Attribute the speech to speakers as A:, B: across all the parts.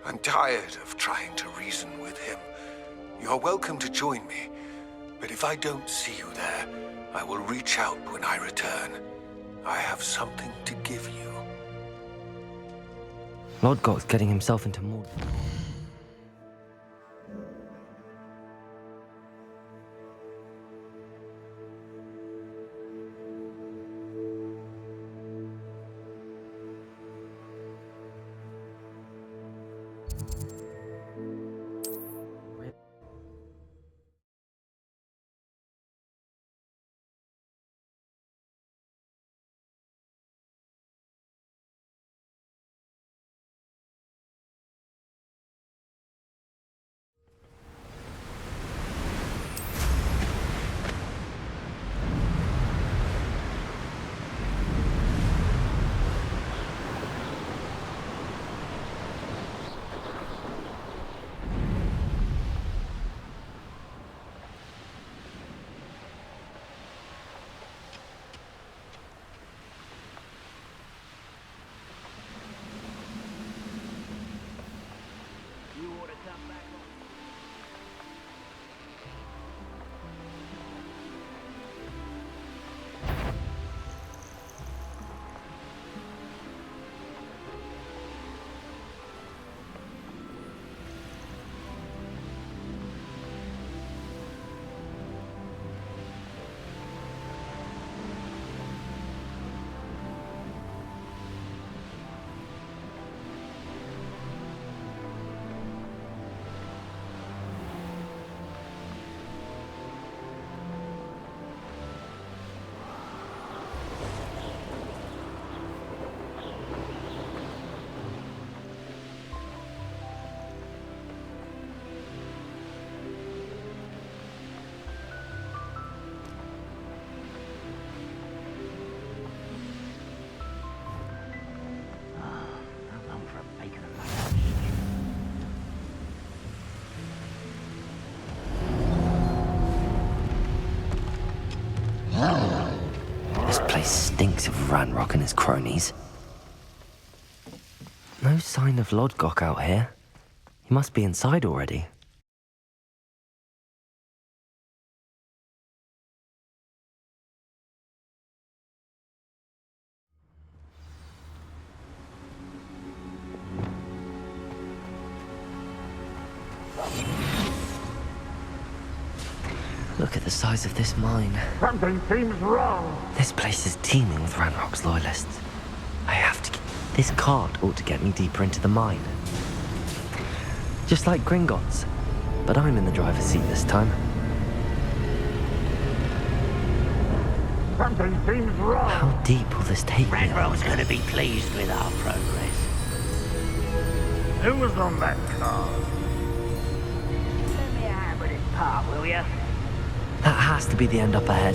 A: I'm tired of trying to reason with him. You're welcome to join me, but if I don't see you there, I will reach out when I return. I have something to give you.
B: Lodgok's getting himself into more... This place stinks of Ranrock and his cronies. No sign of Lodgok out here. He must be inside already. Look at the size of this mine.
C: Something seems wrong.
B: This place is teeming with Ranrock's loyalists. I have to get... This cart ought to get me deeper into the mine. Just like Gringotts. But I'm in the driver's seat this time.
C: Something seems wrong.
B: How deep will this take me?
D: Ranrock's going to be pleased with our progress.
C: Who was on that car?
D: Let me have with this part, will you?
B: That has to be the end up ahead.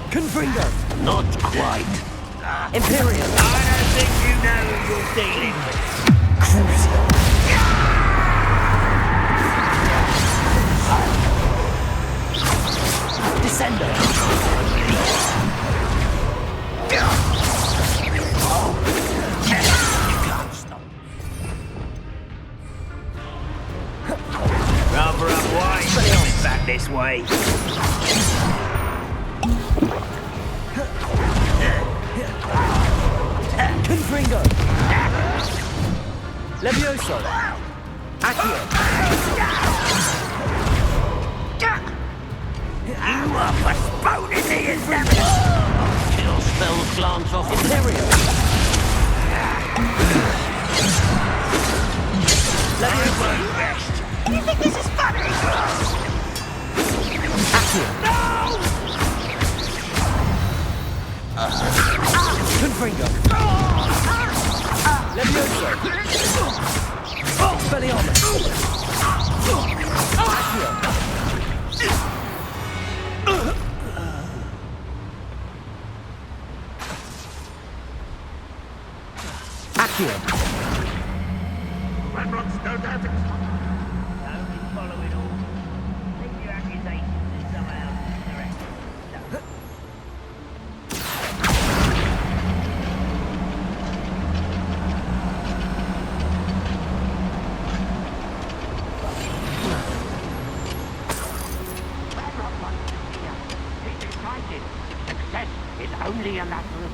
B: Confringo!
C: Not quite.
B: Imperium!
C: I don't think you know who you're dealing with.
B: Crucial! Descender!
C: Rather unwise coming back this way.
B: Confringo! Levioso! Accio!
C: You are postponing the endeavor. Kill spells glance off
B: Imperium! Levioso!
C: rest. You think this is funny?
B: Accio! Confringo! Levioso! Expelliarmus! Accio! Accio!
C: Only follow it all. Leave your accusations to someone else's direction.
D: He decided success is only a matter of...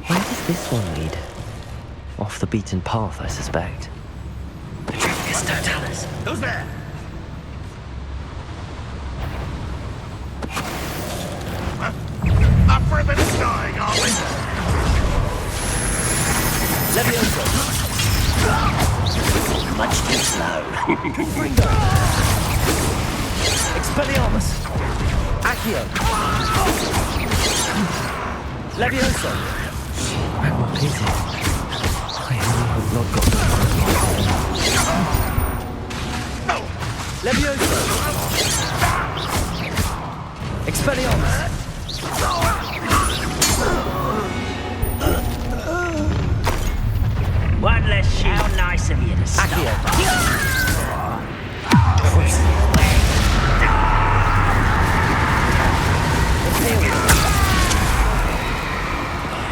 B: Where does this one lead? Off the beaten path, I suspect. Petrificus Totalis.
C: Who's there? Up for a bit of dying, are we?
B: Levioso!
C: Much too slow.
B: Confringo! Expelliarmus! Accio! Levioso! What is it? I only hope Lord got Levioso! Expelliarmus!
C: One less shoot. How nice of you to stop.
B: Accio! Imperium!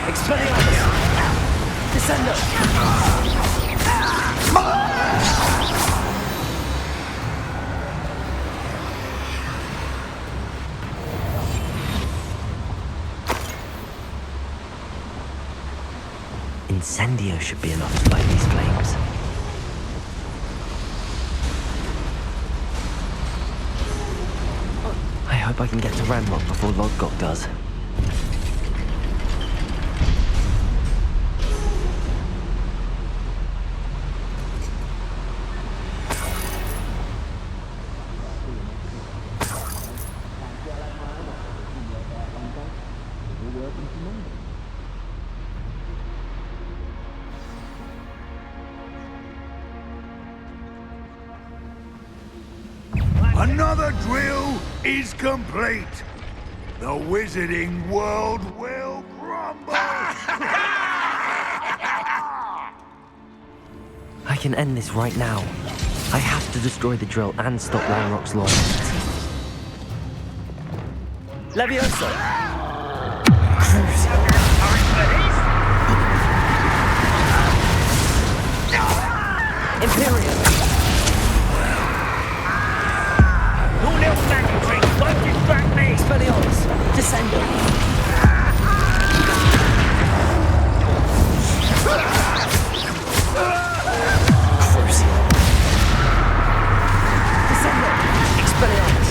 B: Expelliarmus! Descender! Incendio should be enough to light these flames. I hope I can get to Ranrock before Lodgok does.
E: Another drill is complete. The wizarding world will crumble.
B: I can end this right now. I have to destroy the drill and stop Ranrock's loyalists. Levioso! Crucial! Imperium!
C: Your little magic trick won't distract me.
B: Expelliarmus! Descender! Crucial! Descender! Expelliarmus!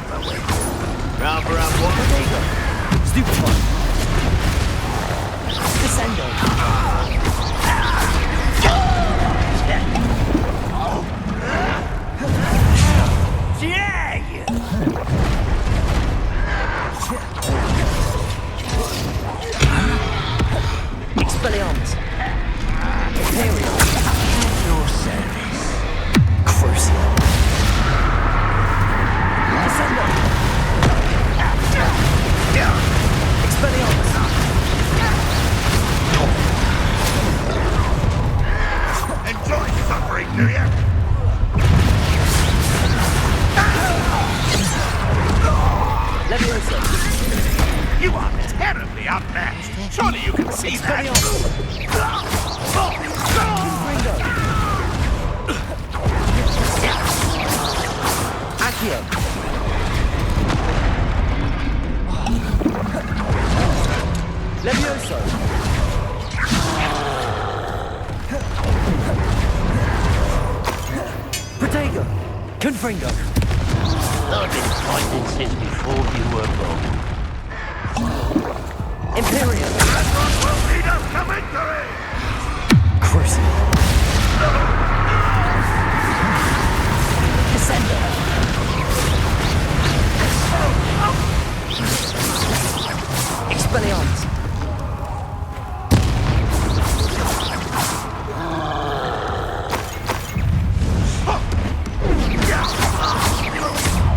C: Round for round one.
B: Potato. Stupefy. Descendo. Expelliarmus. Imperial.
C: Your service.
B: Crucio. Descendo. Expelliarmus.
E: Enjoy suffering, do you?
B: Leviosa.
C: You are terribly outmatched. Surely you can see that.
B: Ringo. Accio. Levioso. Protego. Confringo.
D: I've been fighting since before you were born.
B: Imperial.
E: Will lead us to victory!
B: Crucio. Descendo. Expelliarmus.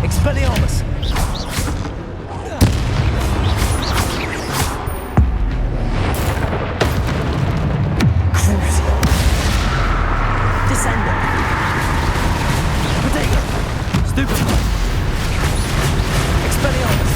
B: Expelliarmus. Crucio. Descendo. Potato. Stupefy. Expelliarmus.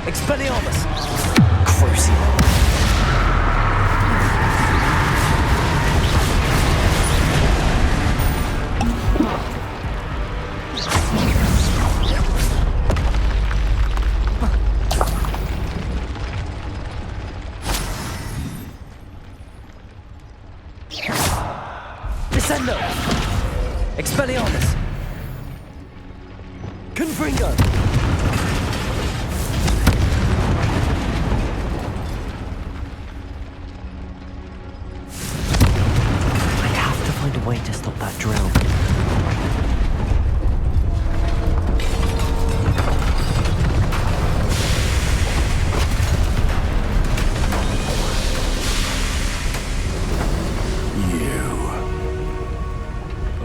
B: Expelliarmus. Crucio. Descendo. Expelliarmus. Confringo. I have to find a way to stop that drill.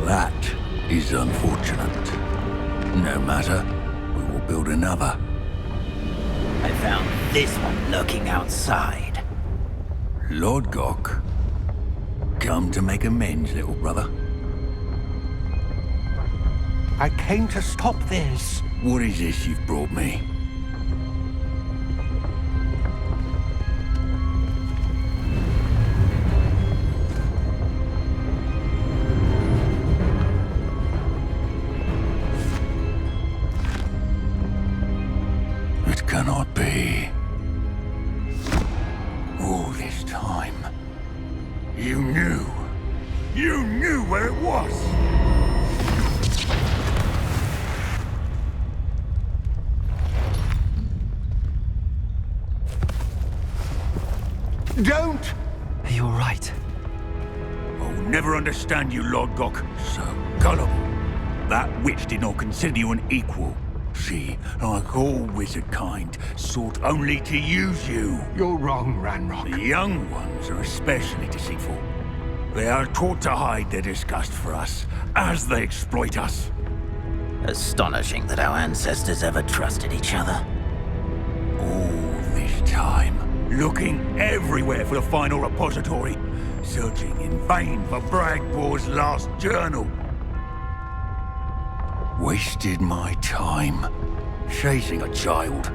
E: That is unfortunate. No matter, we will build another.
C: I found this one lurking outside.
E: Lord Gok, come to make amends, little brother.
A: I came to stop this.
E: What is this you've brought me? It cannot be. All this time, you knew. You knew where it was.
A: Don't!
B: Are you alright?
E: I'll never understand you, Lord Gok. So gullible. That witch did not consider you an equal. She, like all wizard kind, sought only to use you.
A: You're wrong, Ranrock.
E: The young ones are especially deceitful. They are taught to hide their disgust for us, as they exploit us.
C: Astonishing that our ancestors ever trusted each other.
E: All this time, looking everywhere for the final repository, searching in vain for Bragbor's last journal. Wasted my time chasing a child.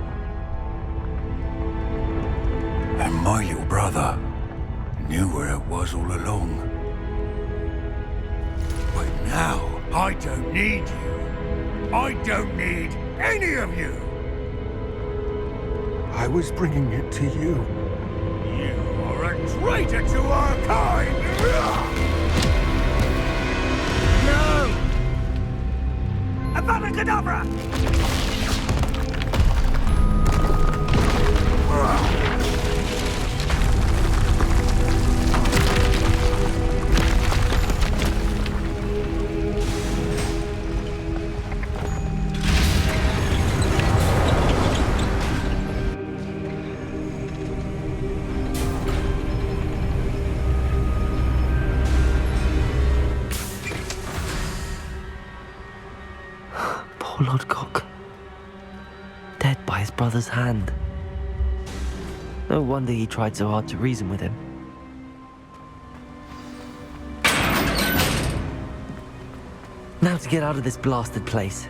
E: And my little brother knew where it was all along. But now, I don't need you. I don't need any of you.
A: I was bringing it to you.
E: You are a traitor to our kind! No! Avada Kedavra!
B: Poor Lodgok. Dead by his brother's hand. No wonder he tried so hard to reason with him. Now to get out of this blasted place.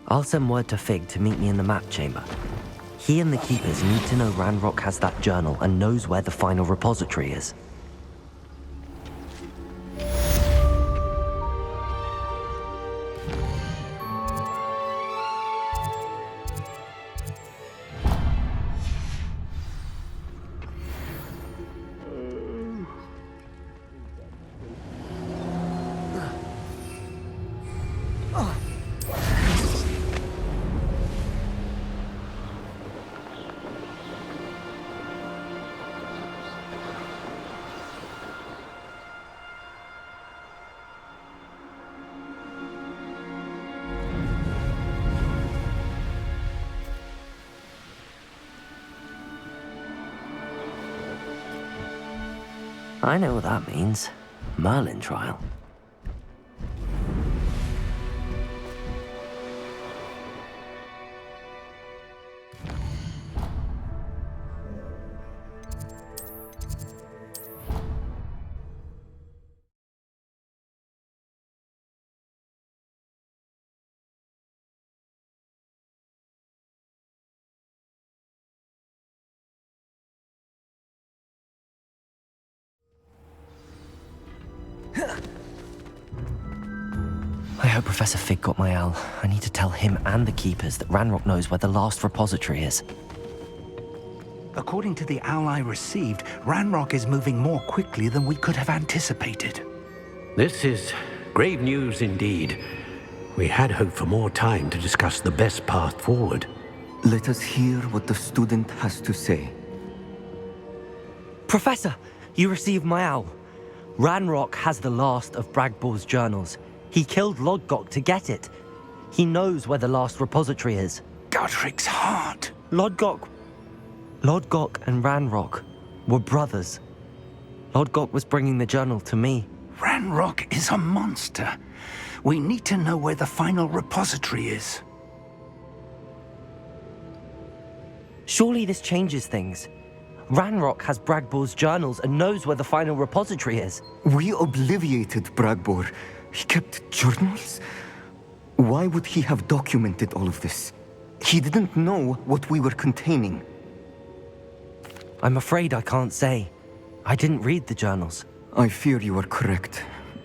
B: I'll send word to Fig to meet me in the map chamber. He and the Keepers need to know Ranrock has that journal and knows where the final repository is. I know what that means. Merlin trial. I hope Professor Fig got my owl. I need to tell him and the Keepers that Ranrock knows where the last repository is.
C: According to the owl I received, Ranrock is moving more quickly than we could have anticipated.
F: This is grave news indeed. We had hoped for more time to discuss the best path forward.
G: Let us hear what the student has to say.
B: Professor, you received my owl. Ranrock has the last of Bragbor's journals. He killed Lodgok to get it. He knows where the last repository is.
C: Godric's heart.
B: Lodgok and Ranrock were brothers. Lodgok was bringing the journal to me.
C: Ranrock is a monster. We need to know where the final repository is.
B: Surely this changes things. Ranrock has Bragbor's journals and knows where the final repository is.
G: We obliviated Bragbor. He kept journals? Why would he have documented all of this? He didn't know what we were containing.
B: I'm afraid I can't say. I didn't read the journals.
G: I fear you are correct.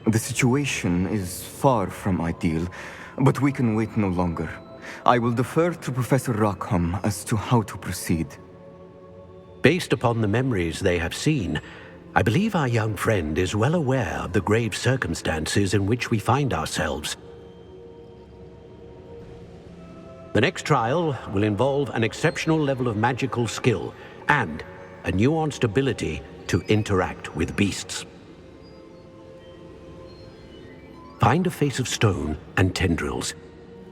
G: The situation is far from ideal, but we can wait no longer. I will defer to Professor Rockham as to how to proceed.
F: Based upon the memories they have seen, I believe our young friend is well aware of the grave circumstances in which we find ourselves. The next trial will involve an exceptional level of magical skill and a nuanced ability to interact with beasts. Find a face of stone and tendrils.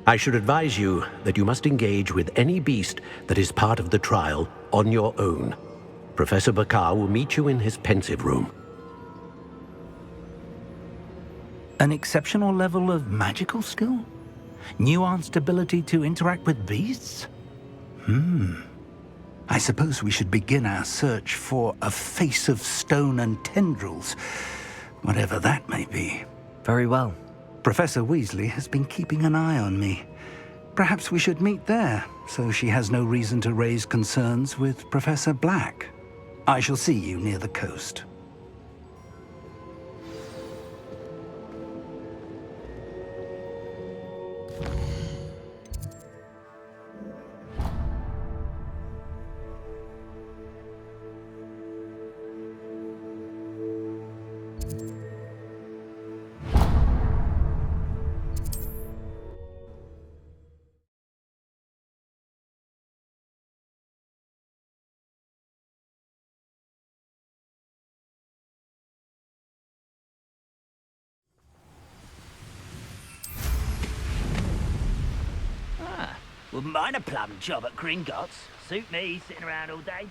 F: I should advise you that you must engage with any beast that is part of the trial on your own. Professor Bakar will meet you in his pensive room.
C: An exceptional level of magical skill? Nuanced ability to interact with beasts? I suppose we should begin our search for a face of stone and tendrils, whatever that may be.
B: Very well.
C: Professor Weasley has been keeping an eye on me. Perhaps we should meet there, so she has no reason to raise concerns with Professor Black. I shall see you near the coast.
H: Wouldn't mind a plum job at Gringotts. Suit me, sitting around all day.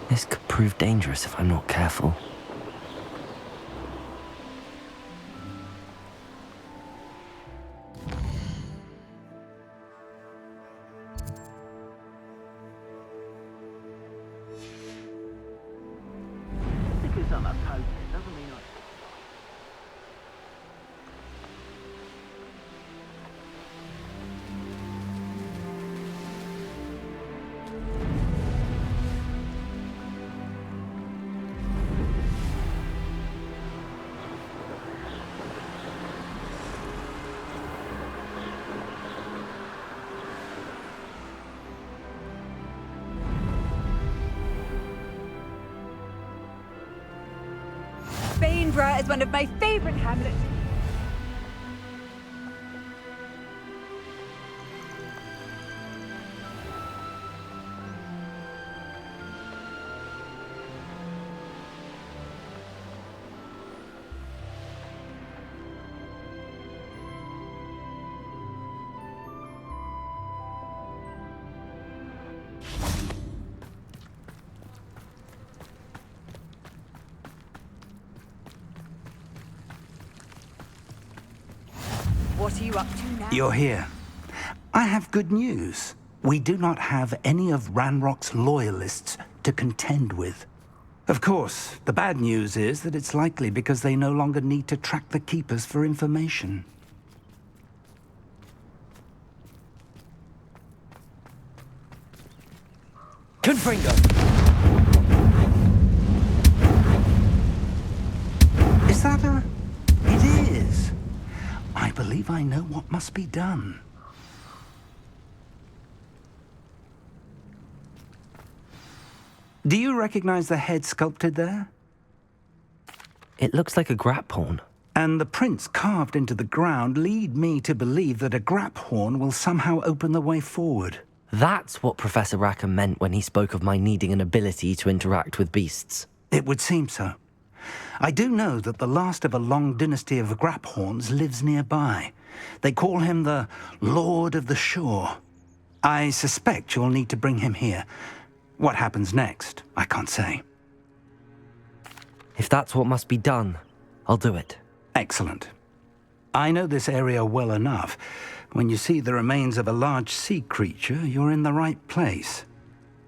B: This could prove dangerous if I'm not careful.
H: Because I'm a poacher doesn't mean I...
I: Bainborough is one of my favourite hamlets. What are you up to now?
C: You're here. I have good news. We do not have any of Ranrock's loyalists to contend with. Of course, the bad news is that it's likely because they no longer need to track the Keepers for information.
B: Confringo!
C: Is that a... It is. I believe I know what must be done. Do you recognize the head sculpted there?
B: It looks like a grap horn.
C: And the prints carved into the ground lead me to believe that a grap horn will somehow open the way forward.
B: That's what Professor Rackham meant when he spoke of my needing an ability to interact with beasts.
C: It would seem so. I do know that the last of a long dynasty of Graphorns lives nearby. They call him the Lord of the Shore. I suspect you'll need to bring him here. What happens next, I can't say.
B: If that's what must be done, I'll do it.
C: Excellent. I know this area well enough. When you see the remains of a large sea creature, you're in the right place.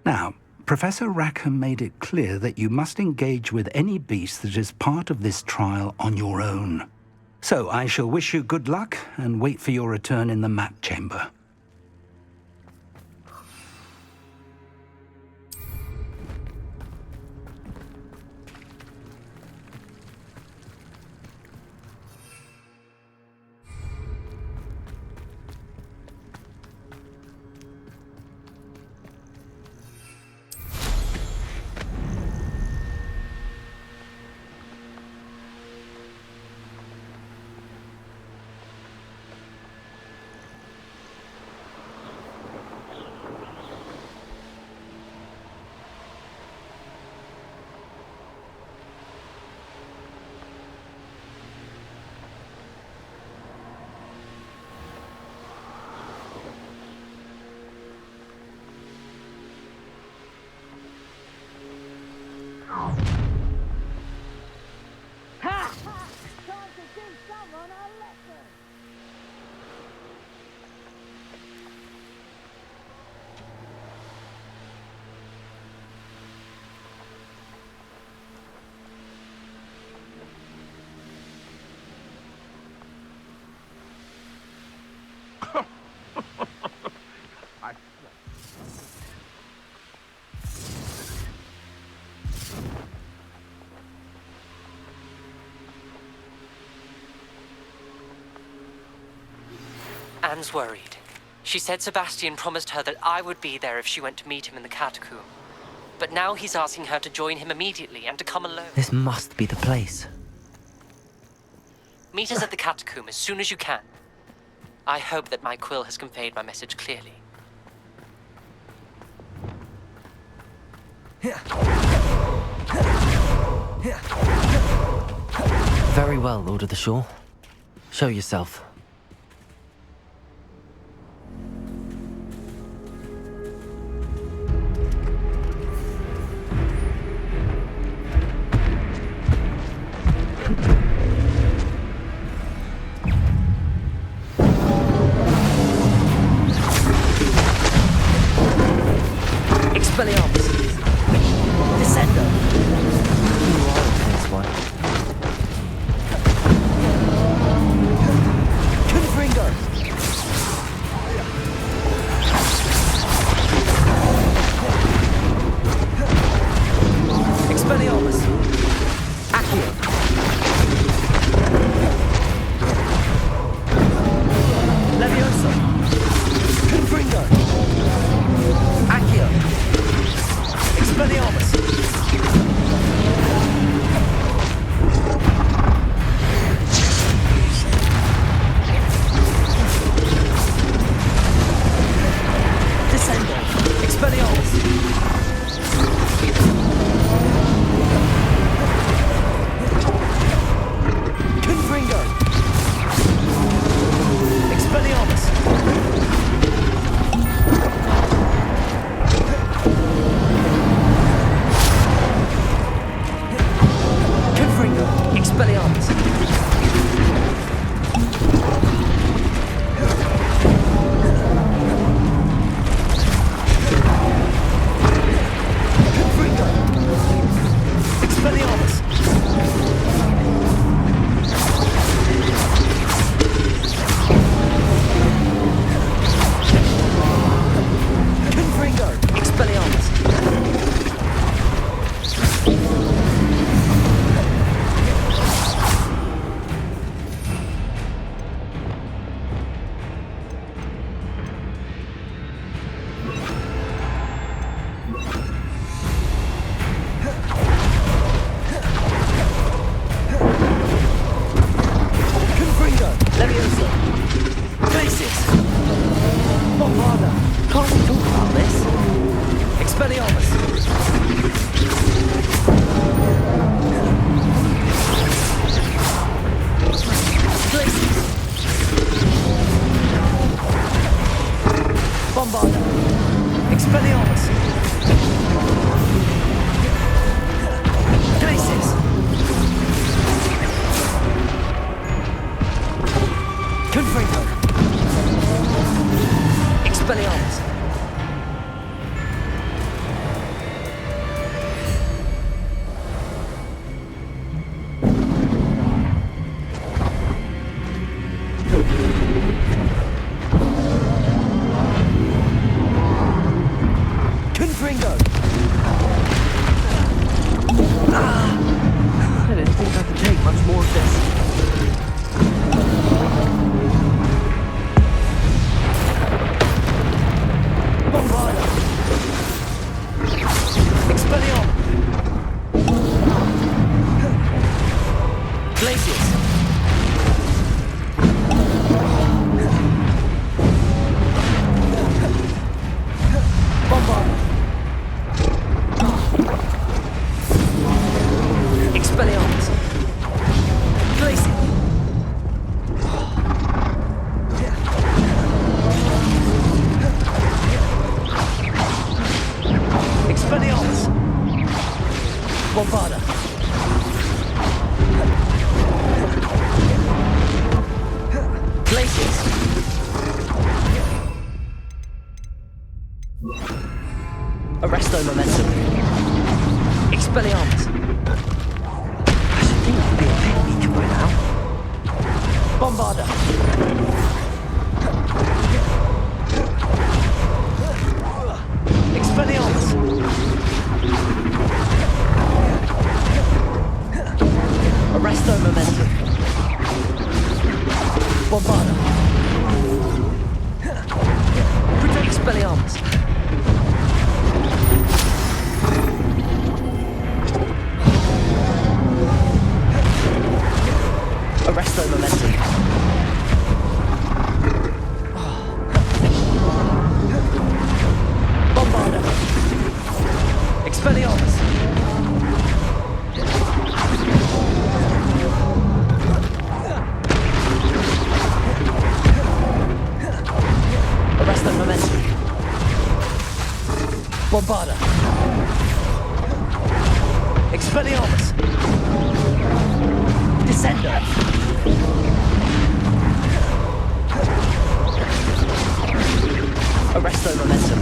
C: Now, Professor Rackham made it clear that you must engage with any beast that is part of this trial on your own. So I shall wish you good luck and wait for your return in the map chamber.
B: Anne's worried. She said Sebastian promised her that I would be there if she went to meet him in the catacomb. But now he's asking her to join him immediately and to come alone. This must be the place. Meet us at the catacomb as soon as you can. I hope that my quill has conveyed my message clearly. Very well, Lord of the Shore. Show yourself. Bombarda. Places. Arresto momentum. Expelliarmus. I should think it'd be a bit weaker by now. Bombarda. Expelliarmus. Arresto momentum. Bombarda. Expelliarmus. Arresto momentum. Bombarda. Expelliarmus. Arresto momentum. Bombarda. Expelliarmus. Descender. Arresto momentum.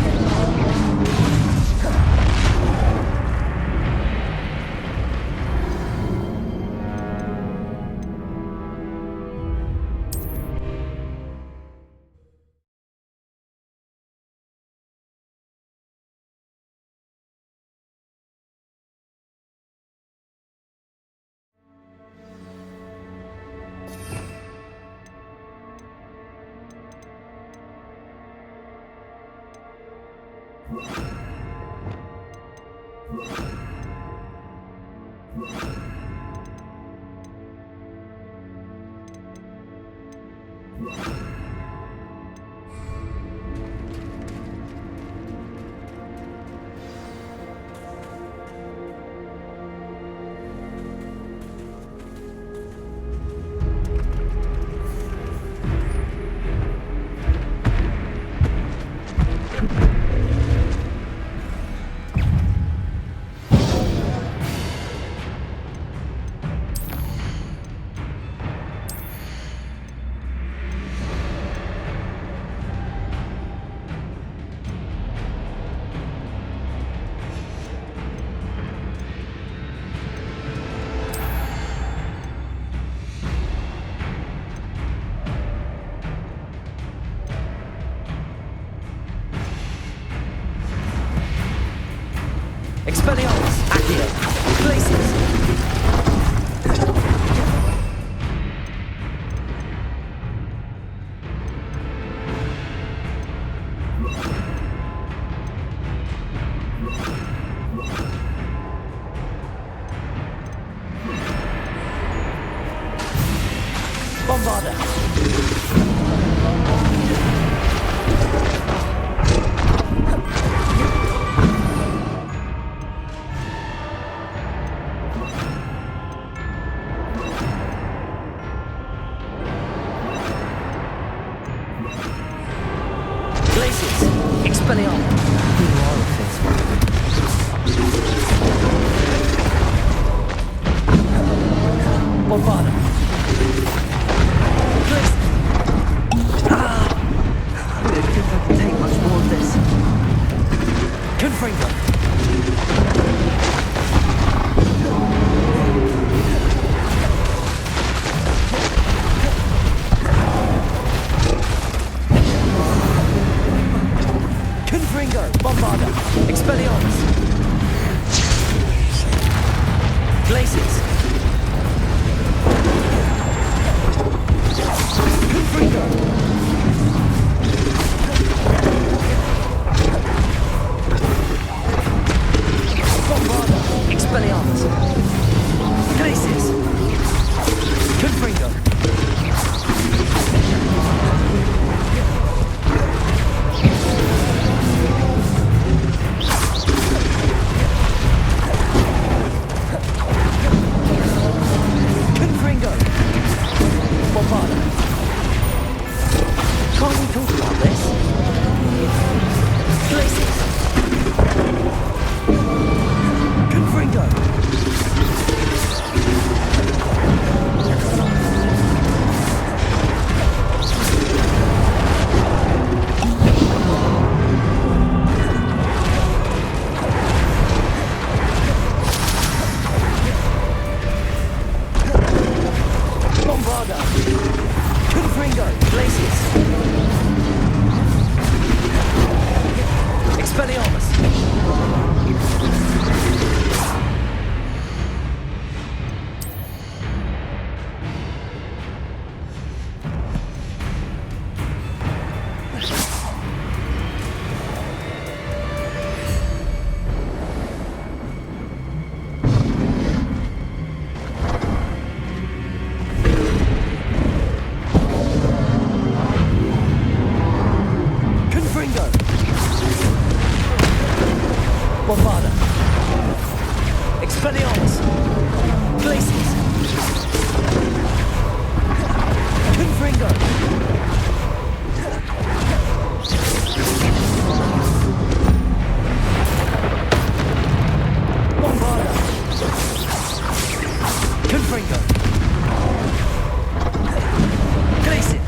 B: Expelliarmus. Accio. Places. Bombarda. Places. Expelliarmus. Bombarda. Place. I don't think I can take much more of this. Confringo. Confringo. Bombarda. Expelliarmus. Places. Confringo. Bombarda. Expelliarmus. Places. Confringo. Confringo. Bombarda. Can't we talk about this? Places. Confringo. Glaciers! Confringo! Bombarda! Confringo! Glacier!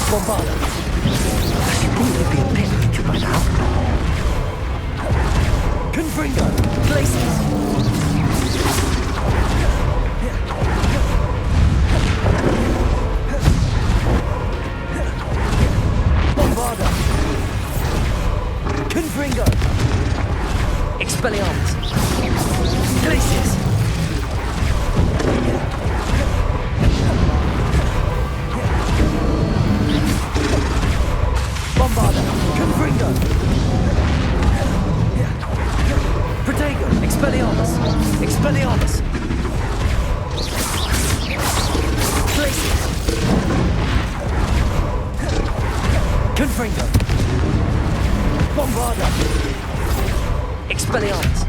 B: Bombarda! I should think you'd be a pit creature by now. Confringo! Glaciers! Bombarda! Confringo! Expelliarmus! Glaciers! Bombarda! Confringo! Protego! Expelliarmus! Expelliarmus! Glaciers! Confringo! Bombarda! Expelliarmus!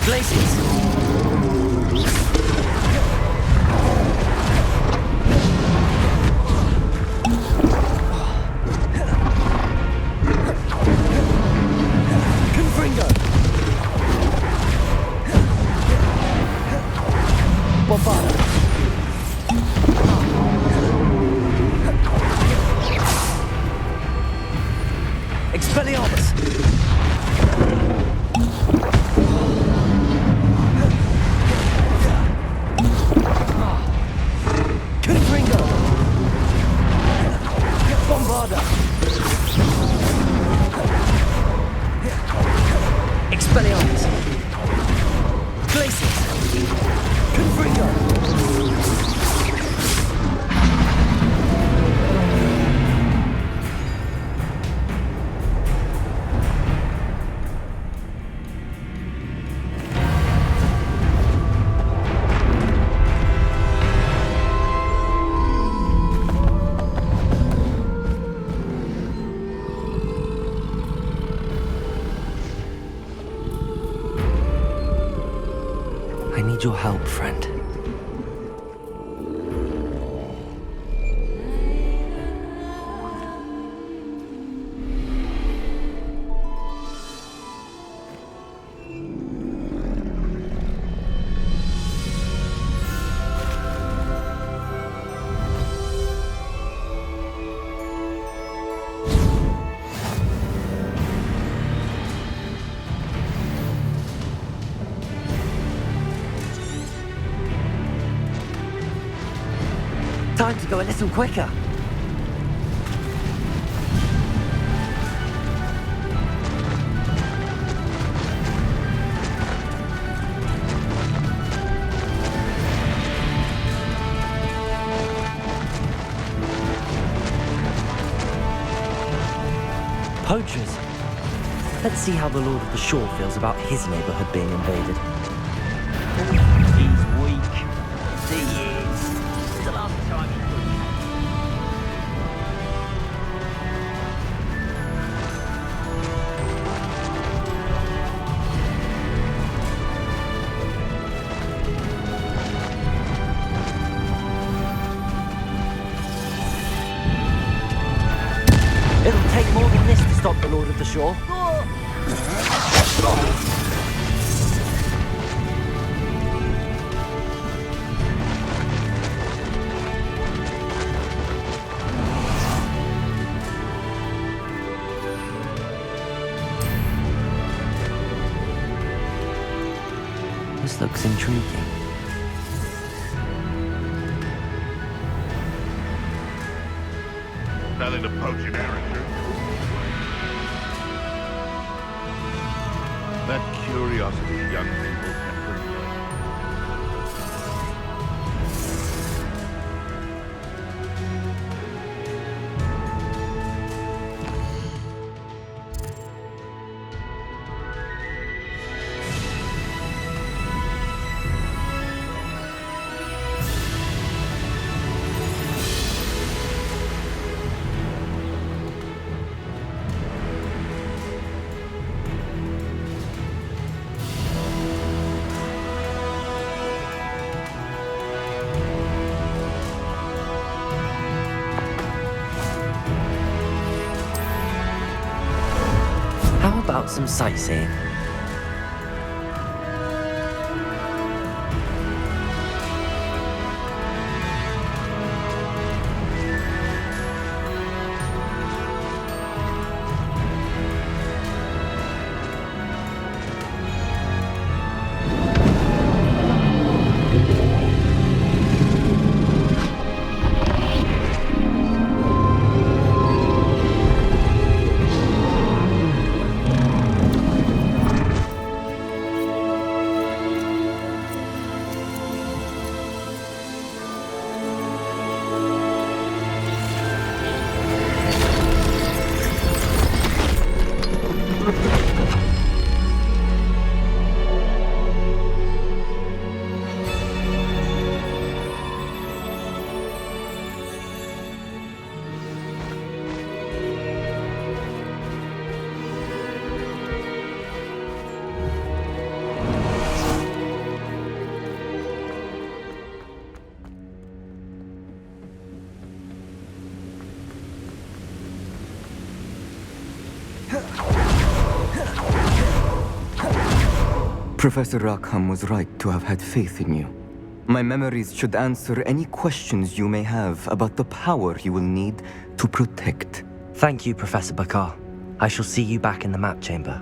B: Glaciers! Confringo! Bombarda! Expelliarmus! Confringo! Bombarda! Expelliarmus! Glaciers! Confringo! I need your help, friend. Time to go a little quicker. Poachers. Let's see how the Lord of the Shore feels about his neighborhood being invaded.
H: He's weak. He is. It's the last time he
B: It'll take more than this to stop the Lord of the Shore. This looks intriguing.
J: Nothing to poach an character. That curiosity young people can preserve.
B: about some sightseeing?
G: Professor Rackham was right to have had faith in you. My memories should answer any questions you may have about the power you will need to protect.
B: Thank you, Professor Bakar. I shall see you back in the map chamber.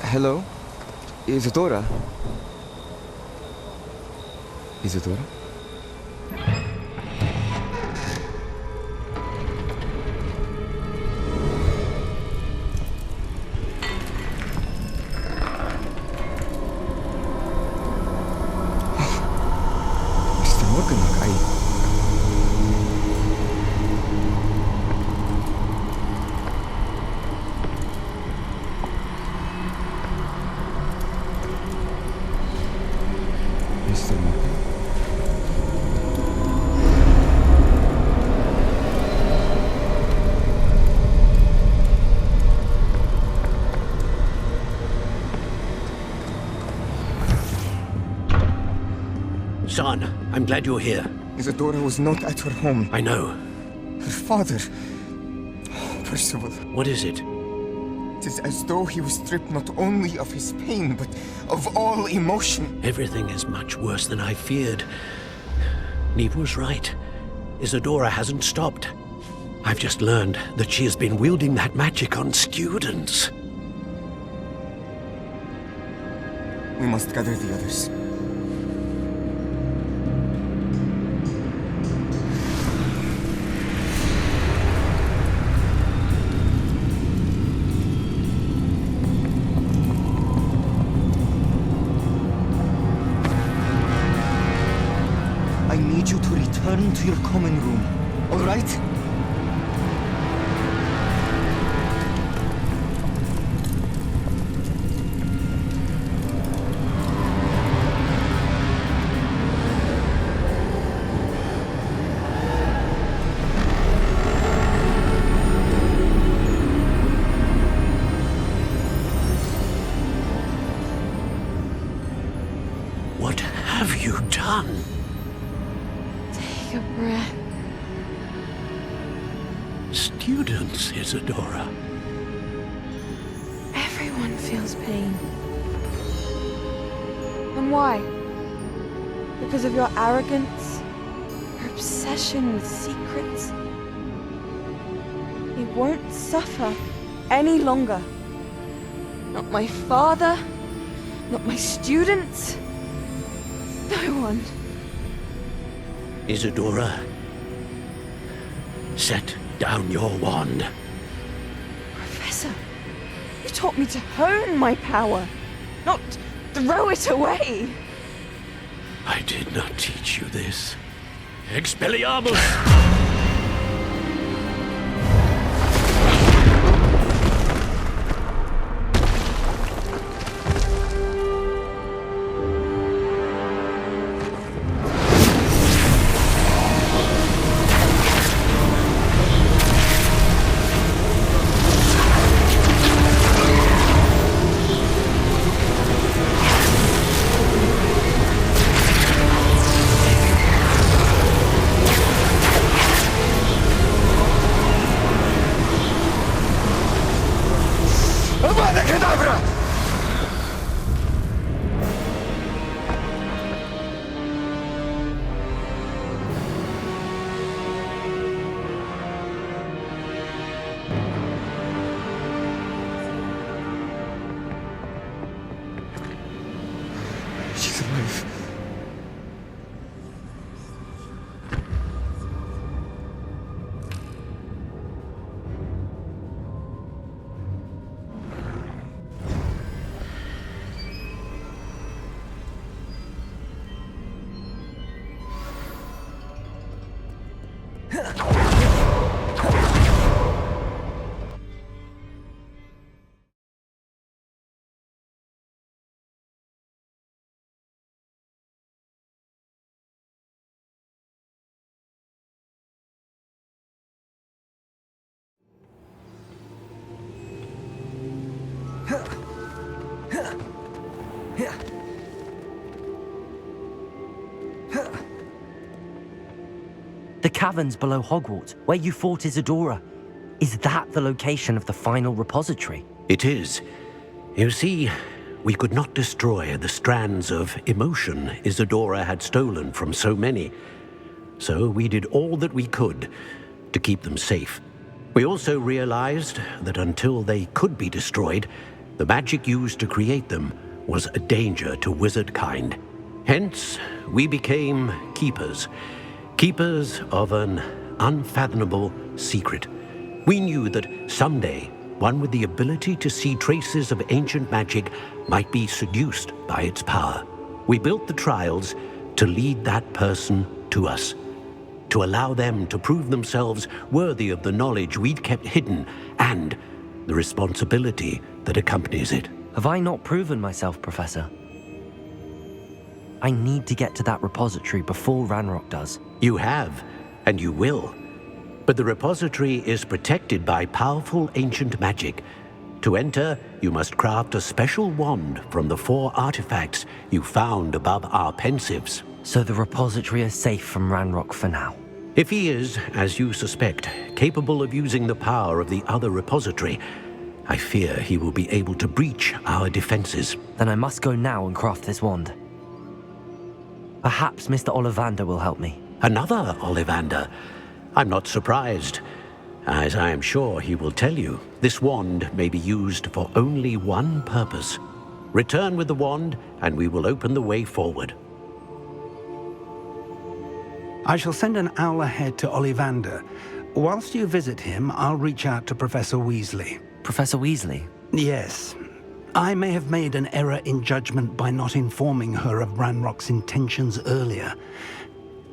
G: Hello? Isadora? Isadora? Mr. Morgan, Mr. Morgan?
F: Son, I'm glad you're here.
G: Isadora was not at her home.
F: I know.
G: Her father... Percival.
F: What is it?
G: It is as though he was stripped not only of his pain, but of all emotion.
F: Everything is much worse than I feared. Neve was right. Isadora hasn't stopped. I've just learned that she has been wielding that magic on students.
G: We must gather the others. I need you to return to your common room, all right?
F: What have you done?
K: Take a breath.
F: Students, Isadora.
K: Everyone feels pain. And why? Because of your arrogance? Your obsession with secrets? He won't suffer any longer. Not my father, not my students, no one.
F: Isadora, set down your wand.
K: taught me to hone my power, not throw it away.
F: I did not teach you this. Expelliarmus!
G: She's alive.
B: The caverns below Hogwarts, where you fought Isadora. Is that the location of the final repository?
F: It is. You see, we could not destroy the strands of emotion Isadora had stolen from so many. So we did all that we could to keep them safe. We also realized that until they could be destroyed, the magic used to create them was a danger to wizard kind. Hence, we became keepers. Keepers of an unfathomable secret. We knew that someday, one with the ability to see traces of ancient magic might be seduced by its power. We built the trials to lead that person to us, to allow them to prove themselves worthy of the knowledge we'd kept hidden and the responsibility that accompanies it.
B: Have I not proven myself, Professor? I need to get to that repository before Ranrock does.
F: You have, and you will. But the repository is protected by powerful ancient magic. To enter, you must craft a special wand from the 4 artifacts you found above our pensives.
B: So the repository is safe from Ranrock for now.
F: If he is, as you suspect, capable of using the power of the other repository, I fear he will be able to breach our defenses.
B: Then I must go now and craft this wand. Perhaps Mr. Ollivander will help me.
F: Another Ollivander? I'm not surprised. As I am sure he will tell you, this wand may be used for only one purpose. Return with the wand, and we will open the way forward.
C: I shall send an owl ahead to Ollivander. Whilst you visit him, I'll reach out to Professor Weasley.
B: Professor Weasley?
C: Yes. I may have made an error in judgment by not informing her of Ranrock's intentions earlier.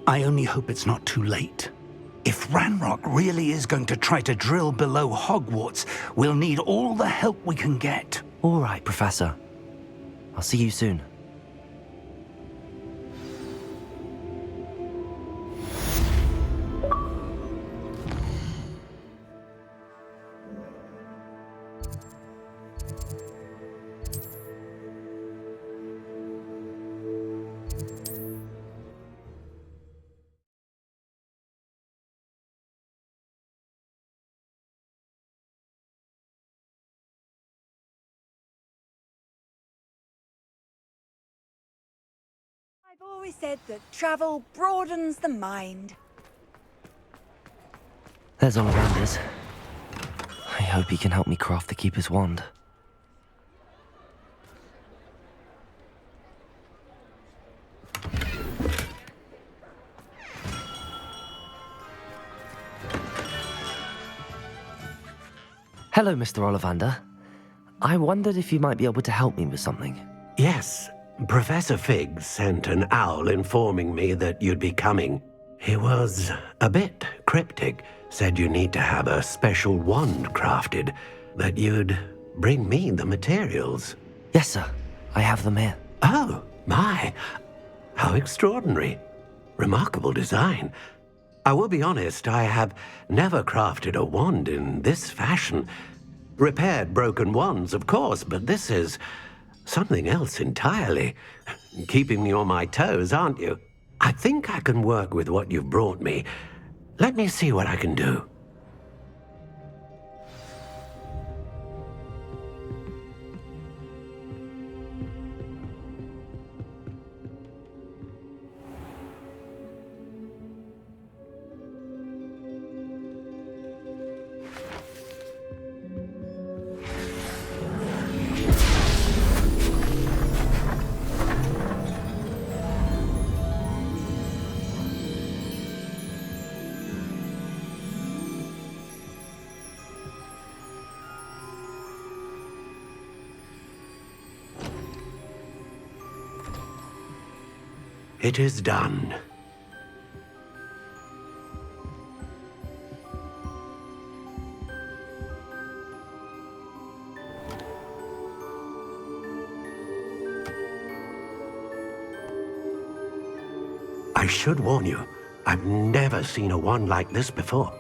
C: I only hope it's not too late. If Ranrock really is going to try to drill below Hogwarts, we'll need all the help we can get.
B: All right, Professor. I'll see you soon.
I: I've always said that travel broadens the mind.
B: There's Ollivander's. I hope he can help me craft the Keeper's wand. Hello, Mr. Ollivander.
L: I wondered if you might be able to help me with something.
F: Yes, Professor Fig sent an owl informing me that you'd be coming. He was a bit cryptic, said you need to have a special wand crafted, that you'd bring me the materials.
L: Yes, sir. I have them here.
F: Oh, my. How extraordinary. Remarkable design. I will be honest, I have never crafted a wand in this fashion. Repaired broken wands, of course, but this is something else entirely. Keeping me on my toes, aren't you? I think I can work with what you've brought me. Let me see what I can do. It is done. I should warn you, I've never seen a wand like this before.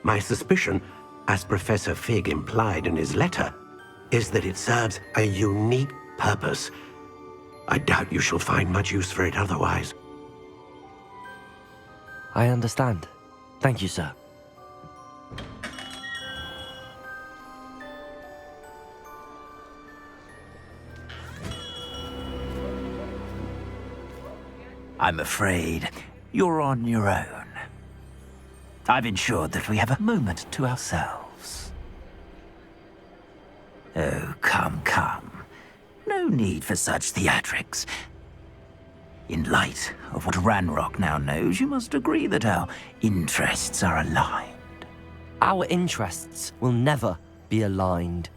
F: My suspicion, as Professor Fig implied in his letter, is that it serves a unique purpose. I doubt you shall find much use for it otherwise.
L: I understand. Thank you, sir.
H: I'm afraid you're on your own. I've ensured that we have a moment to ourselves. Oh, come, come. No need for such theatrics. In light of what Ranrock now knows, you must agree that our interests are aligned.
L: Our interests will never be aligned.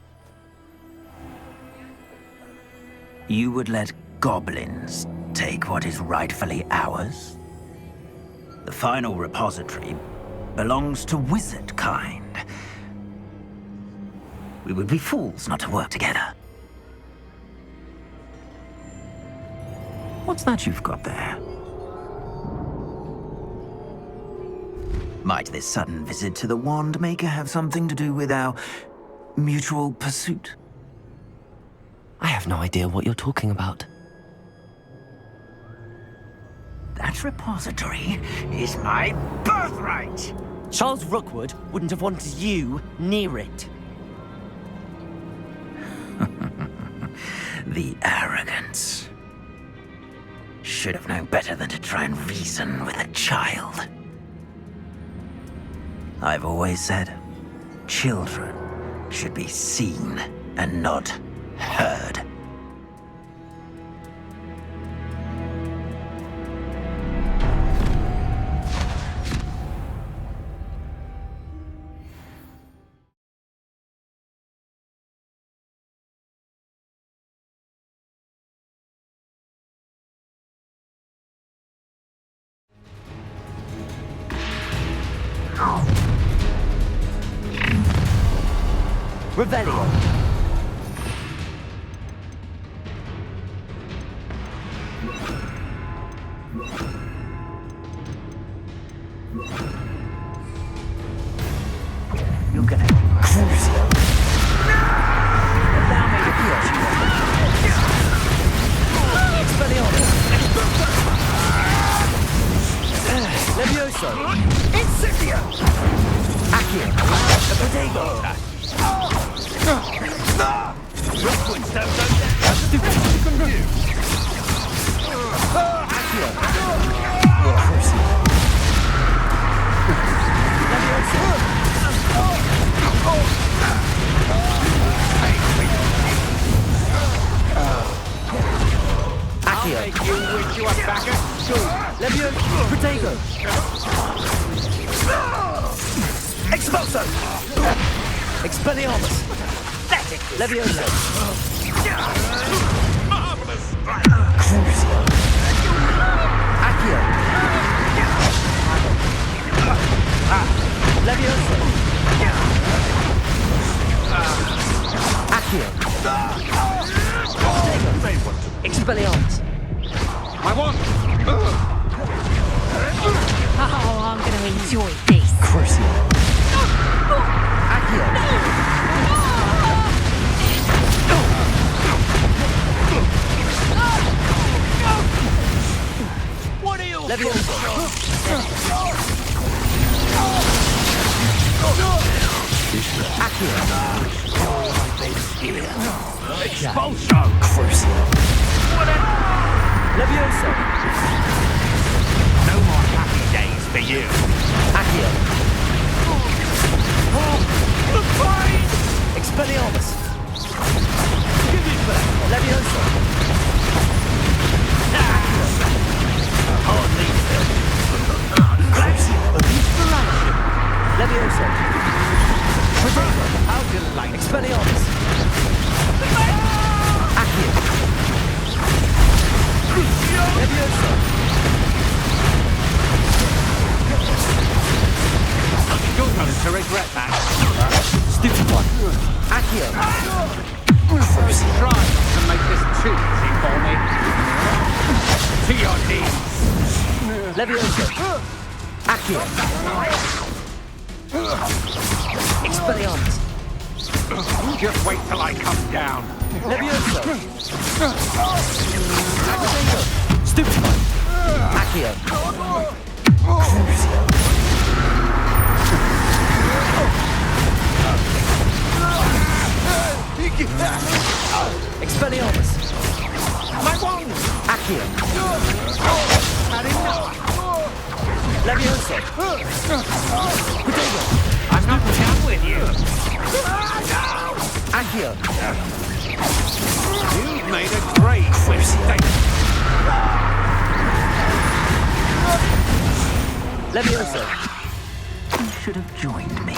H: You would let goblins take what is rightfully ours? The final repository belongs to wizard kind. We would be fools not to work together. What's that you've got there? Might this sudden visit to the Wand Maker have something to do with our mutual pursuit?
L: I have no idea what you're talking about.
H: That repository is my birthright!
L: Charles Rookwood wouldn't have wanted you near it.
H: The arrogance. Should have known better than to try and reason with a child. I've always said, children should be seen and not heard.
L: Revelio.
H: You're gonna
L: Crucio.
H: allow me to push you.
L: Expelliarmus. Levioso.
H: Incendio!
L: Accio. Protego.
H: Rookwood stones over there.
L: Stupid. Accio. Crucio. Levioso. Accio.
H: You wish you were back at school.
L: Levioso. Protego.
H: Expulso!
L: Expelliarmus.
H: That's
L: Leviosa!
E: Marvelous!
L: Crucio! Accio! Leviosa! Accio! Expelliarmus!
D: My wand!
M: Oh, I'm gonna enjoy this.
L: Crucio! Accio!
D: What are you?
L: Leviosa! Accio!
E: Expulso!
L: Crucio! Leviosa!
E: No more happy days for you.
L: Accio!
E: The fight!
L: Expelliarmus! Give it back! Leviosa!
E: Hardly
L: Crucio! Inspiration! Leviosa! Protego!
E: How delightful!
L: Expelliarmus! Accio! Leviosa!
E: You're going to regret that.
L: Stupid one! Accio!
D: Try not to make this too easy for me. To your knees.
L: Leviosa! Accio! Expelliarmus!
D: Just wait till I come down.
L: Leviosa! Protego! Stupid one! Accio! Crucio! Expelliarmus!
D: My wand!
L: Accio!
D: Had enough.
L: Leviosa! Protego!
D: I'm not done with you.
L: Accio!
D: You've made a great mistake.
L: Leviosa!
H: You should have joined me.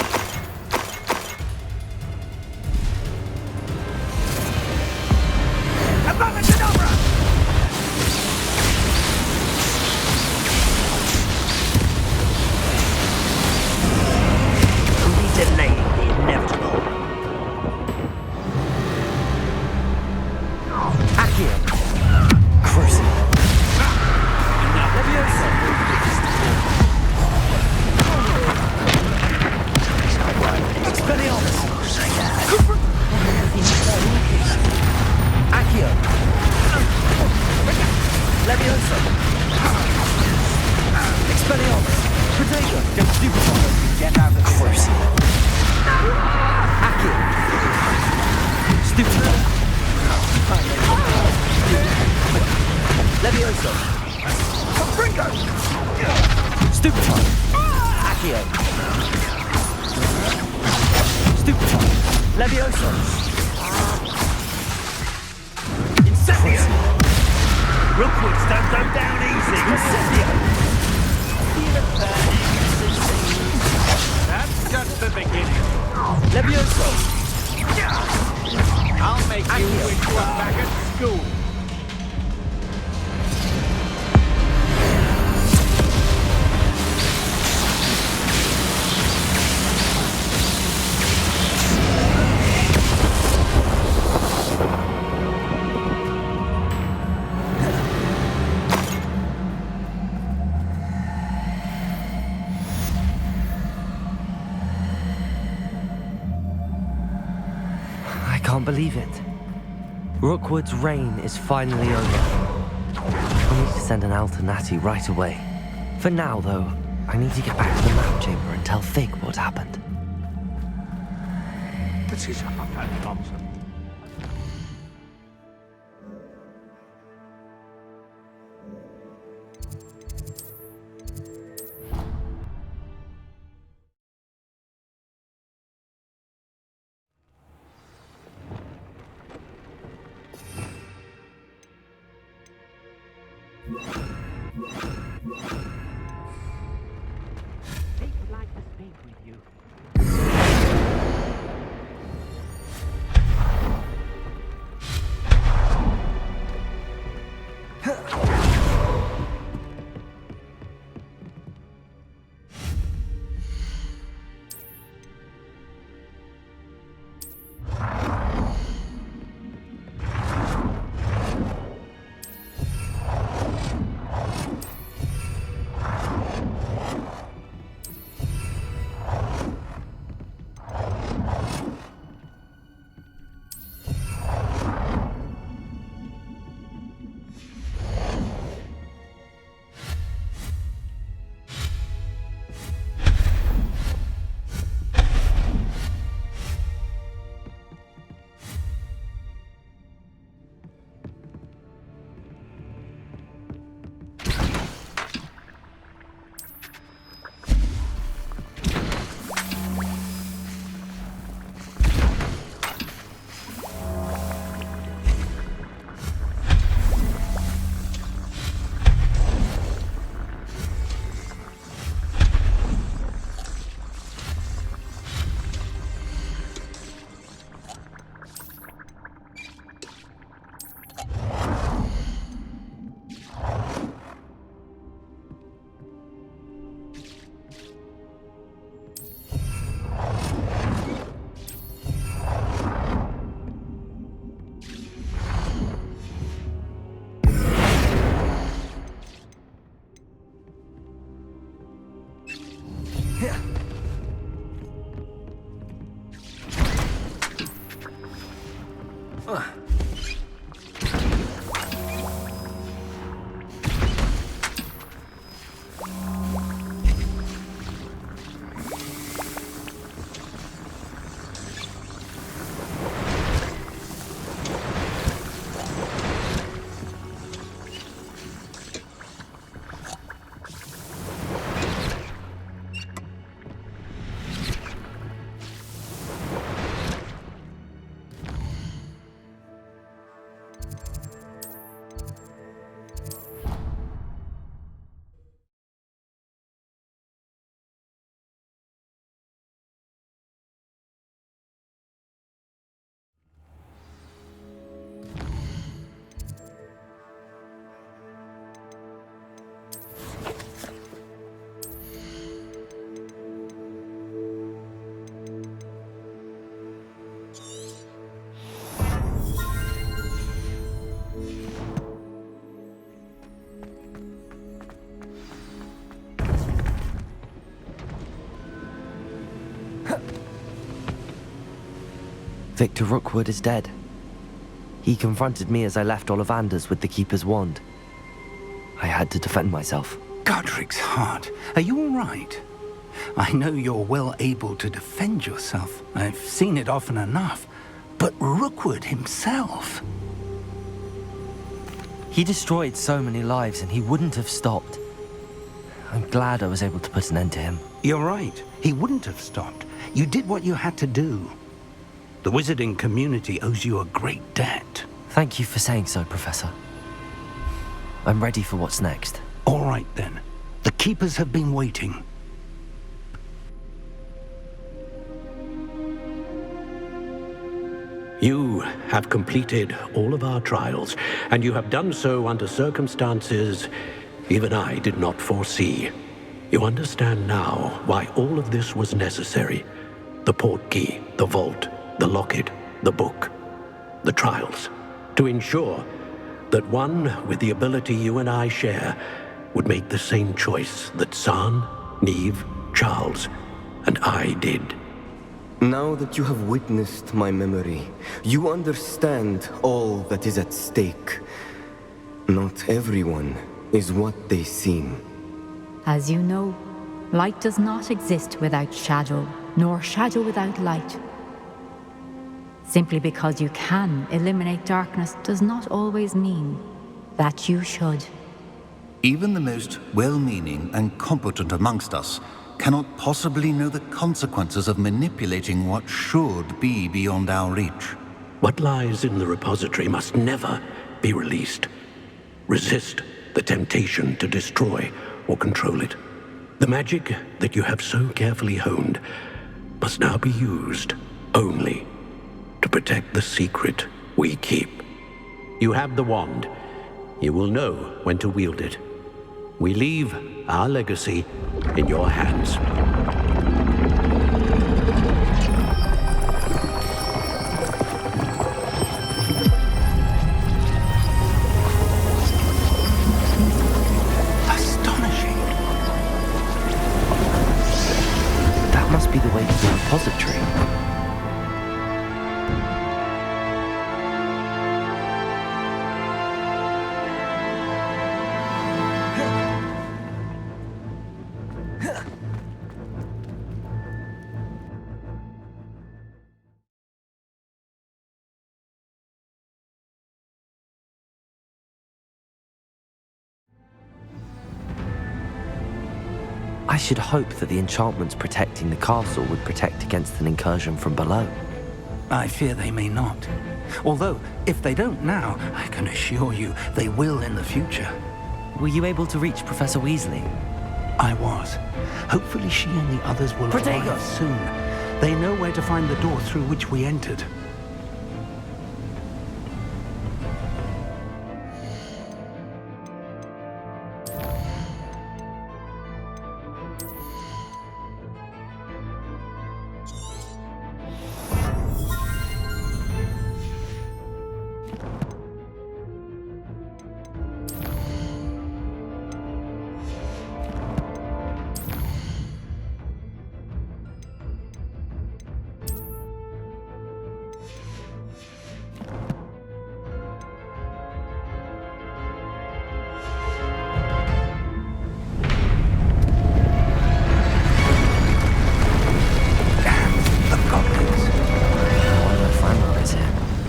H: Delaying the inevitable.
L: Accio! Crucio! Leviosa! Expelliarmus! Accio! Leviosa! Expelliarmus! Protego! Just stupid one! Get out of here! Crucio! Accio! Stupid one! Leviosa! Stupid one! Accio! Stupid one! Leviosa! Incendio!
E: Rookwoods don't go down easy.
L: Incendio!
D: That's just the beginning.
L: Leviosa!
D: I'll make you wish you were back at school.
L: I can't believe it. Rookwood's reign is finally over. I need to send an Alternati right away. For now, though, I need to get back to the map chamber and tell Fig what happened.
J: This is utter nonsense.
D: They would like to speak with you.
L: Victor Rookwood is dead. He confronted me as I left Ollivander's with the Keeper's wand. I had to defend myself.
C: Godric's heart, are you all right? I know you're well able to defend yourself. I've seen it often enough. But Rookwood himself...
L: He destroyed so many lives and he wouldn't have stopped. I'm glad I was able to put an end to him.
C: You're right. He wouldn't have stopped. You did what you had to do. The wizarding community owes you a great debt.
L: Thank you for saying so, Professor. I'm ready for what's next.
C: All right, then. The Keepers have been waiting.
F: You have completed all of our trials, and you have done so under circumstances even I did not foresee. You understand now why all of this was necessary. The portkey, the vault, the locket, the book, the trials. To ensure that one with the ability you and I share would make the same choice that San, Neve, Charles, and I did.
G: Now that you have witnessed my memory, you understand all that is at stake. Not everyone is what they seem.
M: As you know, light does not exist without shadow, nor shadow without light. Simply because you can eliminate darkness does not always mean that you should.
N: Even the most well-meaning and competent amongst us cannot possibly know the consequences of manipulating what should be beyond our reach.
F: What lies in the repository must never be released. Resist the temptation to destroy or control it. The magic that you have so carefully honed must now be used only to protect the secret we keep. You have the wand. You will know when to wield it. We leave our legacy in your hands.
C: Astonishing.
L: That must be the way to the repository. I should hope that the enchantments protecting the castle would protect against an incursion from below.
C: I fear they may not. Although, if they don't now, I can assure you they will in the future.
L: Were you able to reach Professor Weasley?
C: I was. Hopefully she and the others will arrive soon. They know where to find the door through which we entered.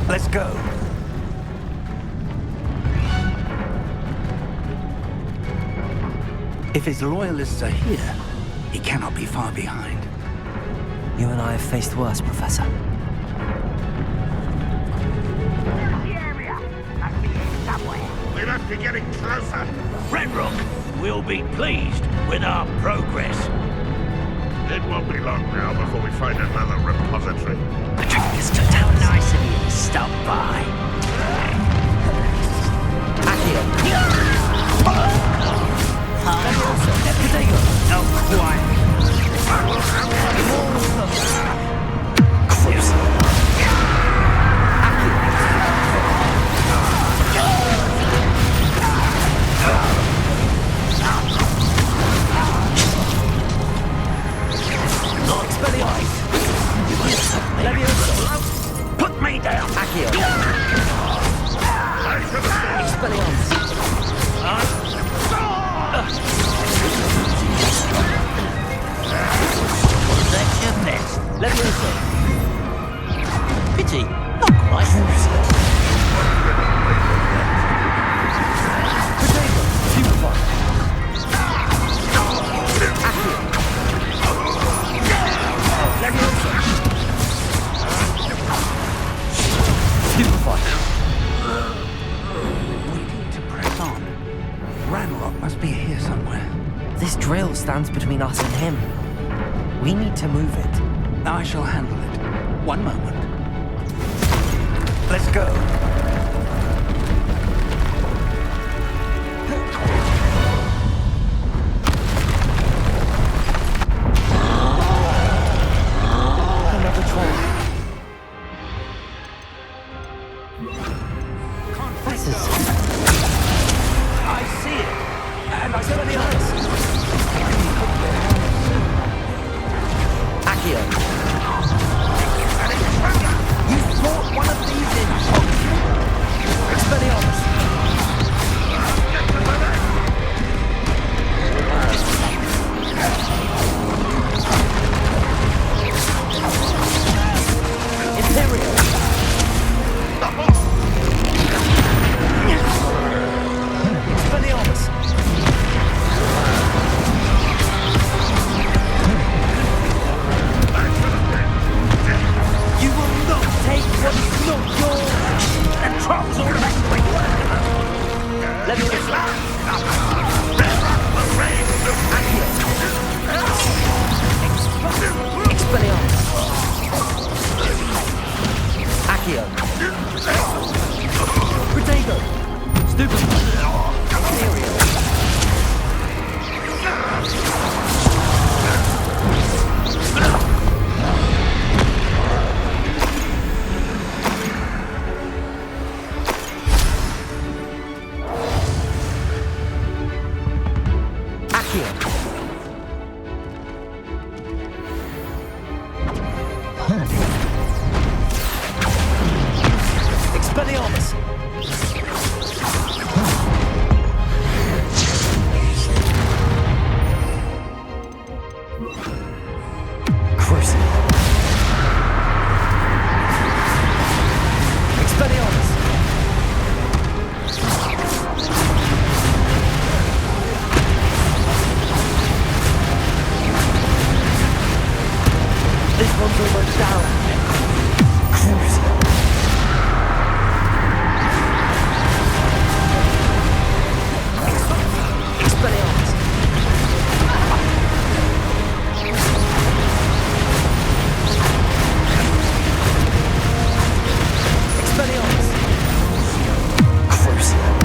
C: Let's go. If his loyalists are here, he cannot be far behind.
L: You and I have faced worse, Professor.
J: We must be getting closer.
E: Ranrock will be pleased with our progress.
J: It won't be long now before we find another repository.
H: It's just how nice of you to stop by. Oh, quiet.
E: Expelliarmus! Levioso!
C: here somewhere.
L: This drill stands between us and him. We need to move it.
C: I shall handle it. One moment. Let's go.
L: Another troll. Confessors.
C: I see it. And I saw the others.
L: Accio. You brought one of these in. Expelliarmus. Imperial. Expelliarmus. You will not take what is not yours! And trolls automatically work! Let me listen. Expelliarmus. Accio. Protego. Stupid. Imperial. Expelliarmus! Crucible! Expelliarmus! This one's almost down. Crucible! Expelliarmus! Expelliarmus! Crucible!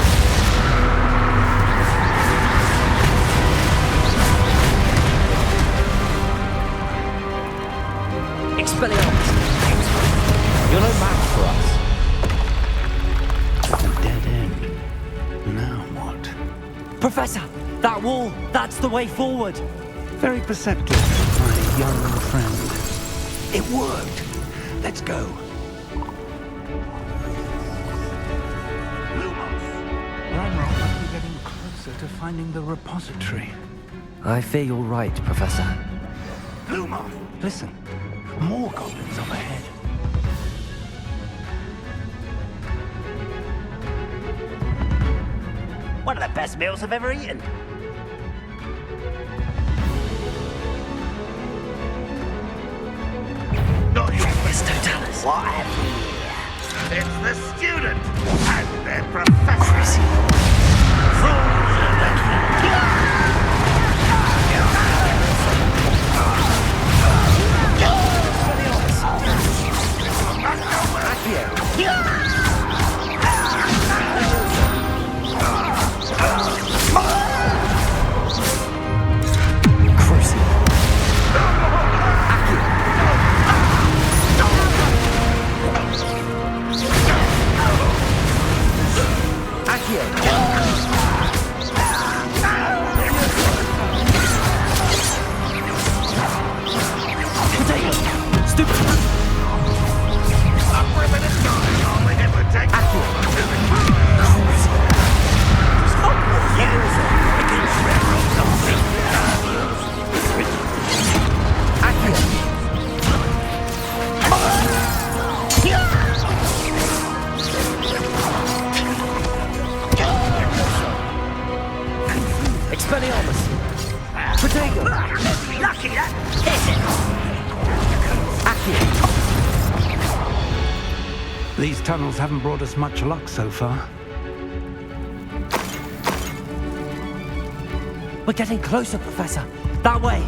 L: Expelliarmus! You're no match for us.
C: A dead end. Now what?
L: Professor! That wall! That's the way forward!
C: Very perceptive, my young friend. It worked. Let's go. Ranrock must be getting closer to finding the repository.
L: I fear you're right, Professor.
C: Lumos! Listen, more goblins up ahead.
H: One of the best meals I've ever eaten.
J: Not your
L: Totalis.
H: What have we here?
J: It's the student and their professor. Fools and
L: Expelliarmus! Protego!
H: Lucky that!
L: Accio!
C: These tunnels haven't brought us much luck so far.
L: We're getting closer, Professor. That way.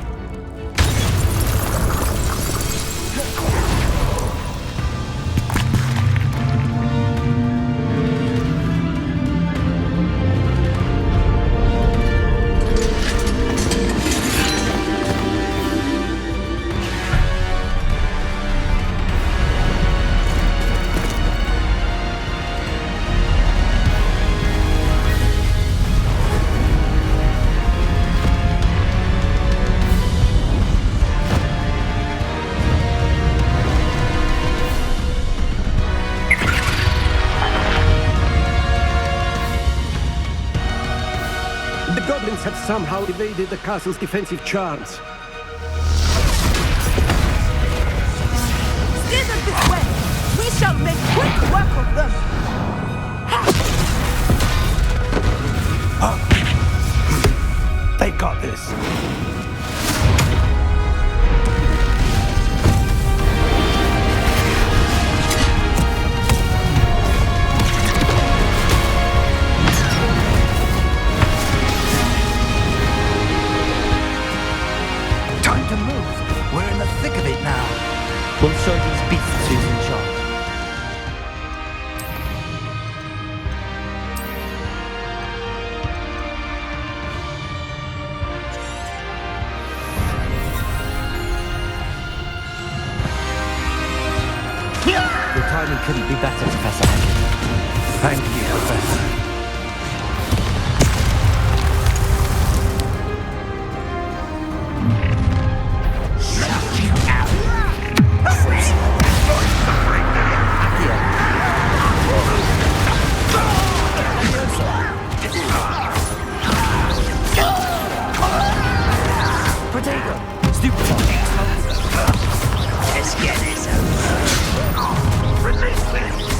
O: The goblins have somehow evaded the castle's defensive charms.
K: Steer them this way! We shall make quick work of them!
C: They got this.
H: Time to move. We're in the thick of it now.
L: We'll show these beasts who's in charge. Your timing couldn't be better, Professor Hackett.
C: Thank you, Professor.
H: Protego! Stupid! Let's get this over. Release me!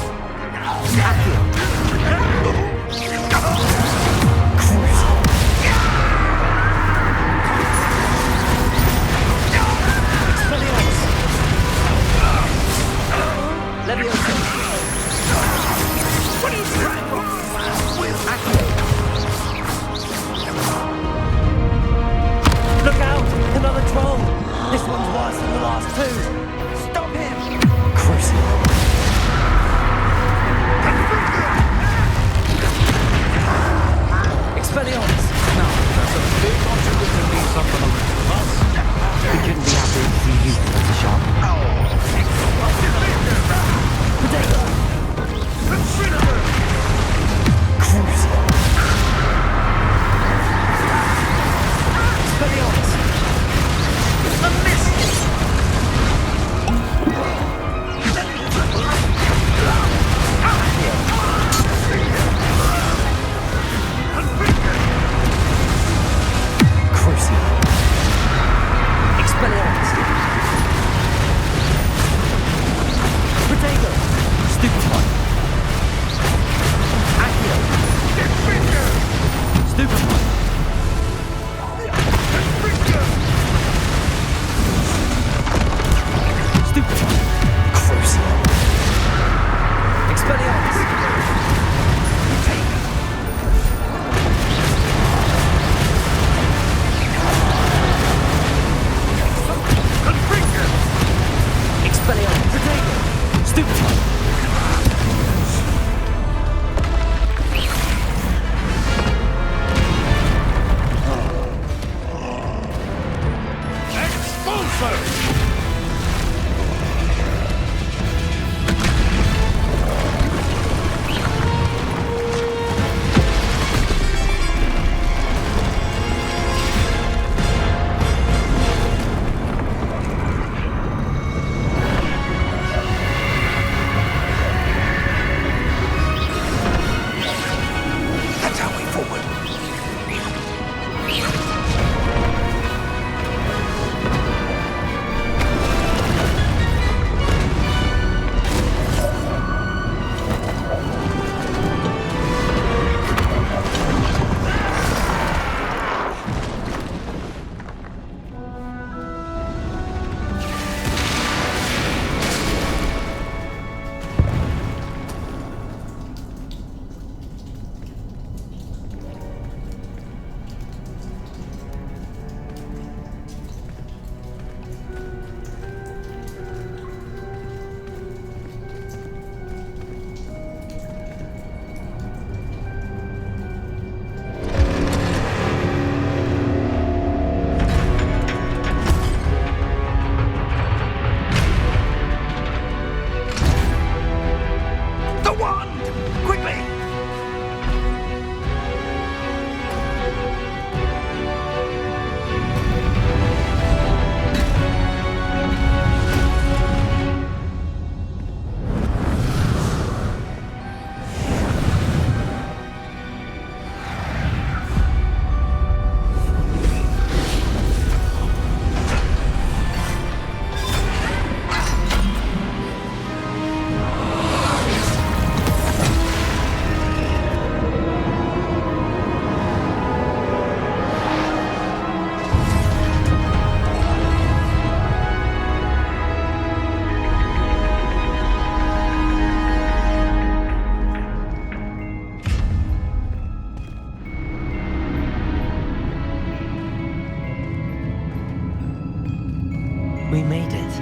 L: We made it.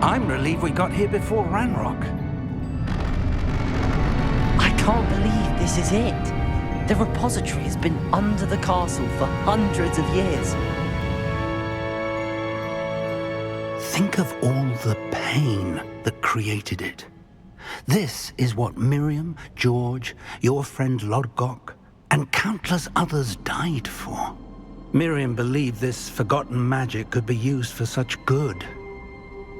C: I'm relieved we got here before Ranrock.
L: I can't believe this is it. The repository has been under the castle for hundreds of years.
C: Think of all the pain that created it. This is what Miriam, George, your friend Lodgok, and countless others died for. Miriam believed this forgotten magic could be used for such good,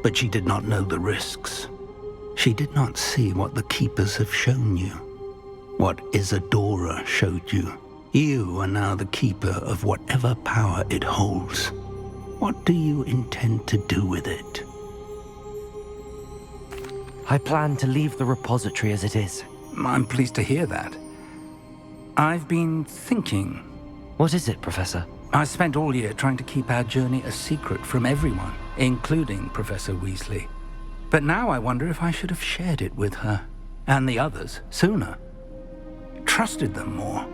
C: but she did not know the risks. She did not see what the Keepers have shown you, what Isadora showed you. You are now the Keeper of whatever power it holds. What do you intend to do with it?
L: I plan to leave the repository as it is.
C: I'm pleased to hear that. I've been thinking.
L: What is it, Professor?
C: I spent all year trying to keep our journey a secret from everyone, including Professor Weasley. But now I wonder if I should have shared it with her, and the others, sooner. Trusted them more.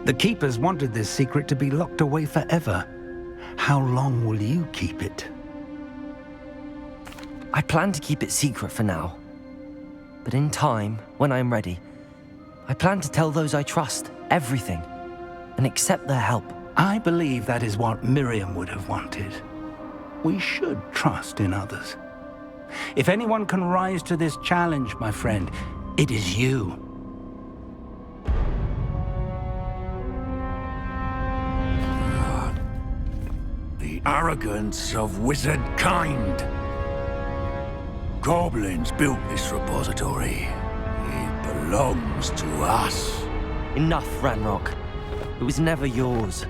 C: The Keepers wanted this secret to be locked away forever. How long will you keep it?
L: I plan to keep it secret for now. But in time, when I'm ready, I plan to tell those I trust everything and accept their help.
C: I believe that is what Miriam would have wanted. We should trust in others. If anyone can rise to this challenge, my friend, it is you.
E: The arrogance of wizard kind. Goblins built this repository. It belongs to us.
L: Enough, Ranrock. It was never yours.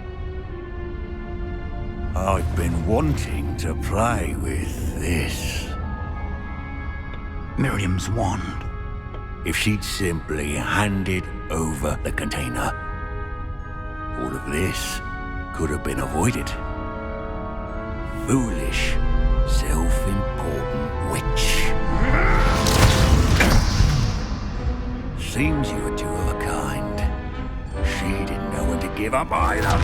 E: I've been wanting to play with this.
C: Miriam's wand.
E: If she'd simply handed over the container, all of this could have been avoided. Foolish, self-important witch. Seems you were two of a kind. She didn't know when to give up either.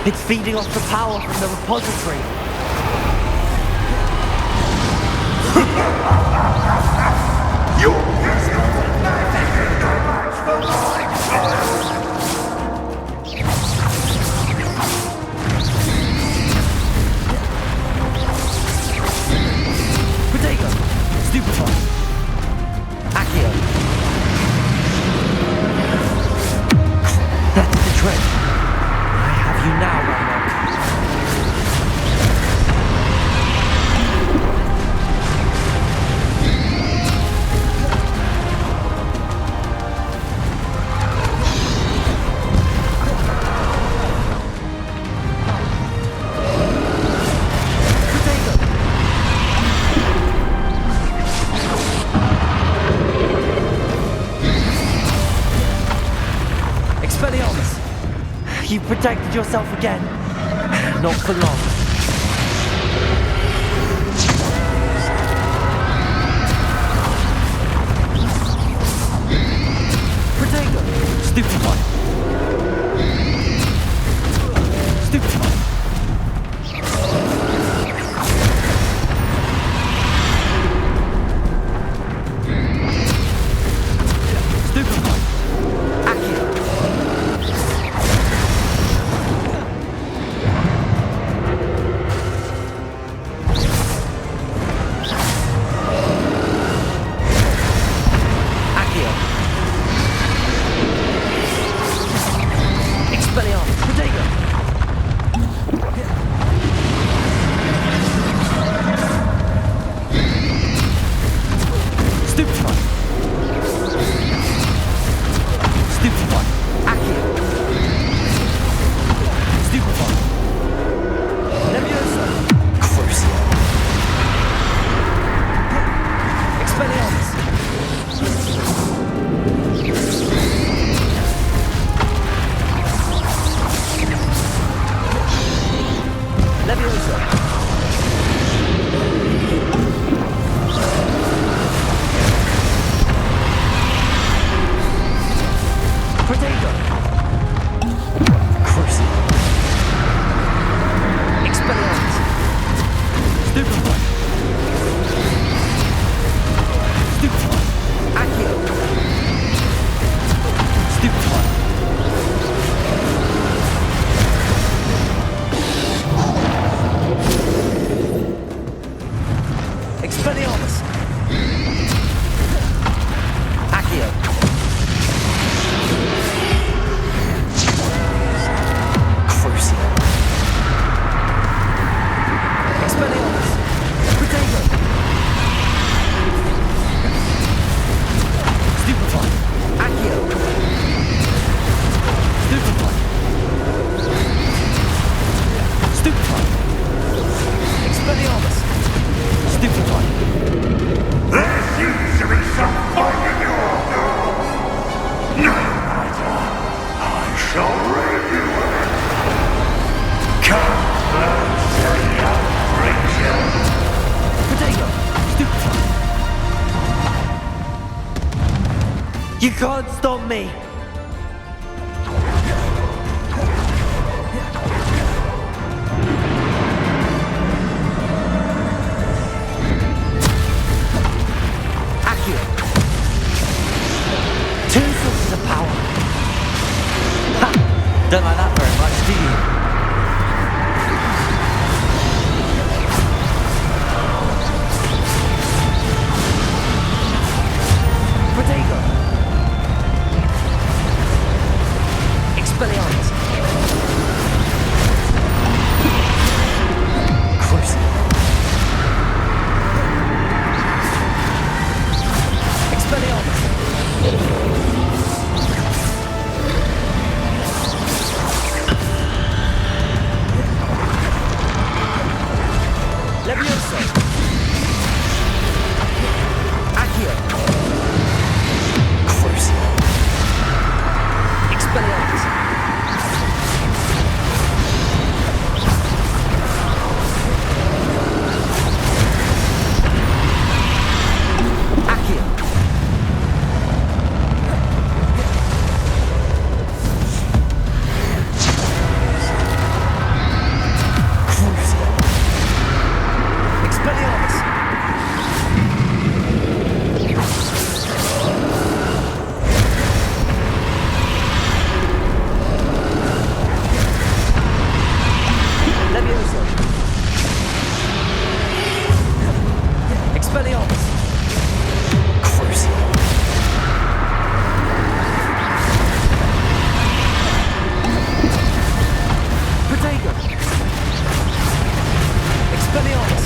L: It's feeding off the power from the repository. Protego! Stupefy! Accio! That's the trick. I have you now, Ranrock. Expelliarmus! You've protected yourself again. Not for long. Protego! Stupefy! Stupefy! Stupefy! Accio! You can't stop me! Accio! Two sources of power! Ha! Don't like that very much, do you? Protego! Expelliarmus! Crucible! Expelliarmus! Levioso! Accio! Crucible! Expelliarmus! Accio! Crucible! Expelliarmus! Levioso! Expelliarmus! Crucible! Protego! Expelliarmus!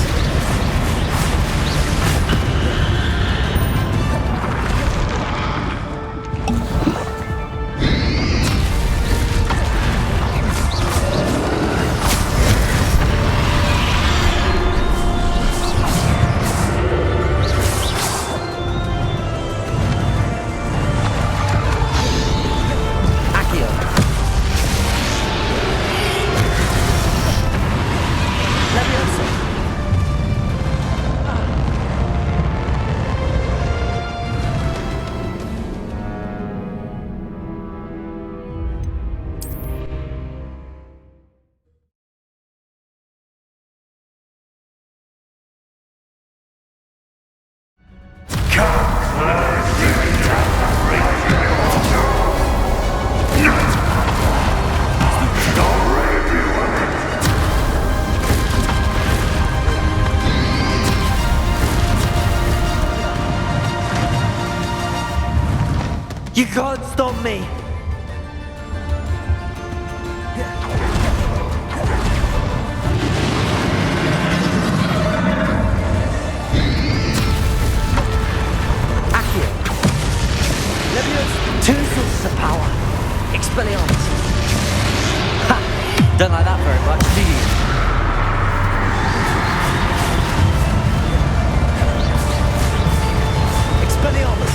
L: Accio! Levioso! You can't stop me! Accio! Levioso! Two sources of power! Expelliarmus! Ha! Don't like that very much, do you? Expelliarmus!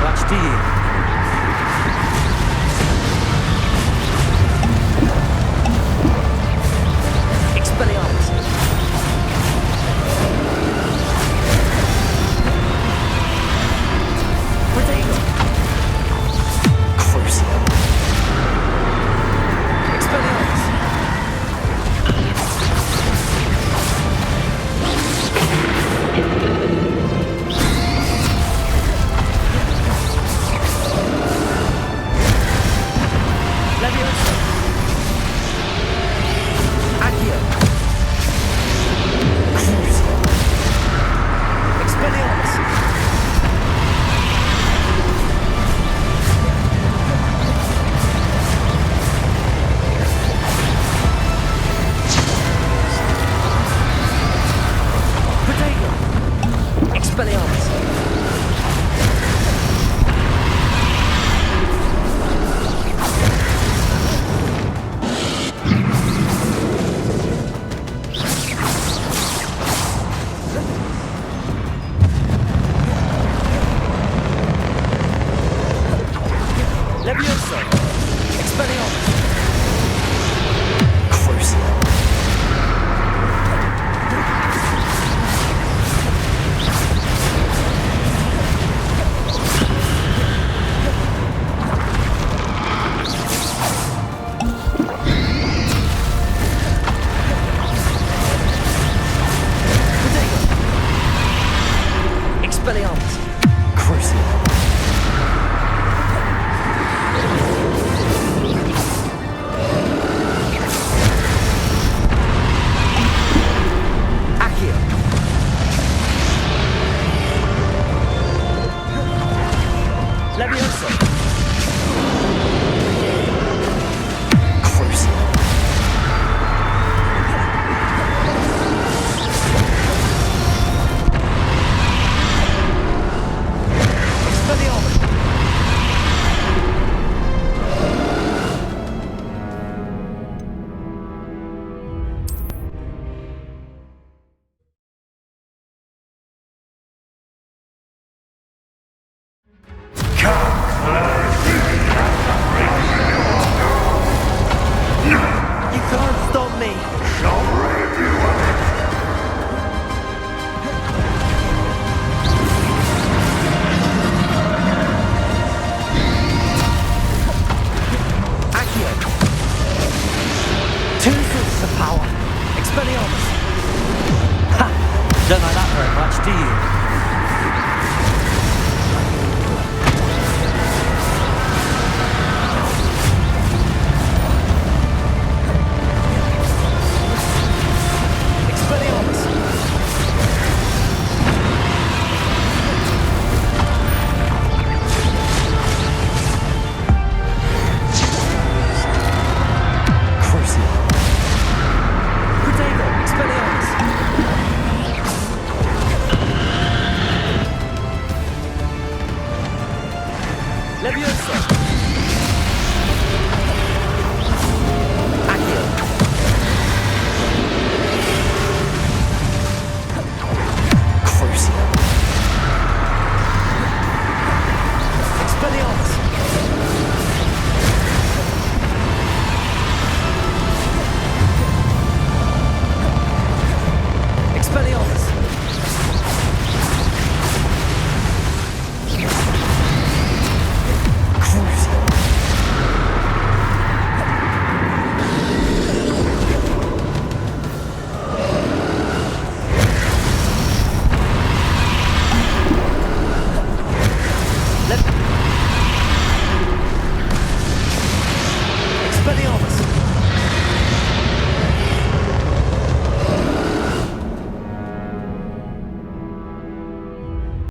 L: much, do you? Expelliarmus. Protego. Crucio. Expelliarmus. Leviosa. Accio. Crucio. Expelliarmus. Protego. Expelliarmus. Leviosa. Expelliarmus. Crucio. Protego. Expelliarmus. Crucio. Accio. Leviosa. Crucio. Expelliarmus. You can't stop me. Accio. Two sources of power. Expelliarmus. Ha! Don't like that very much, do you? Expelliarmus. Crucio. Protego. Expelliarmus. Leviosa.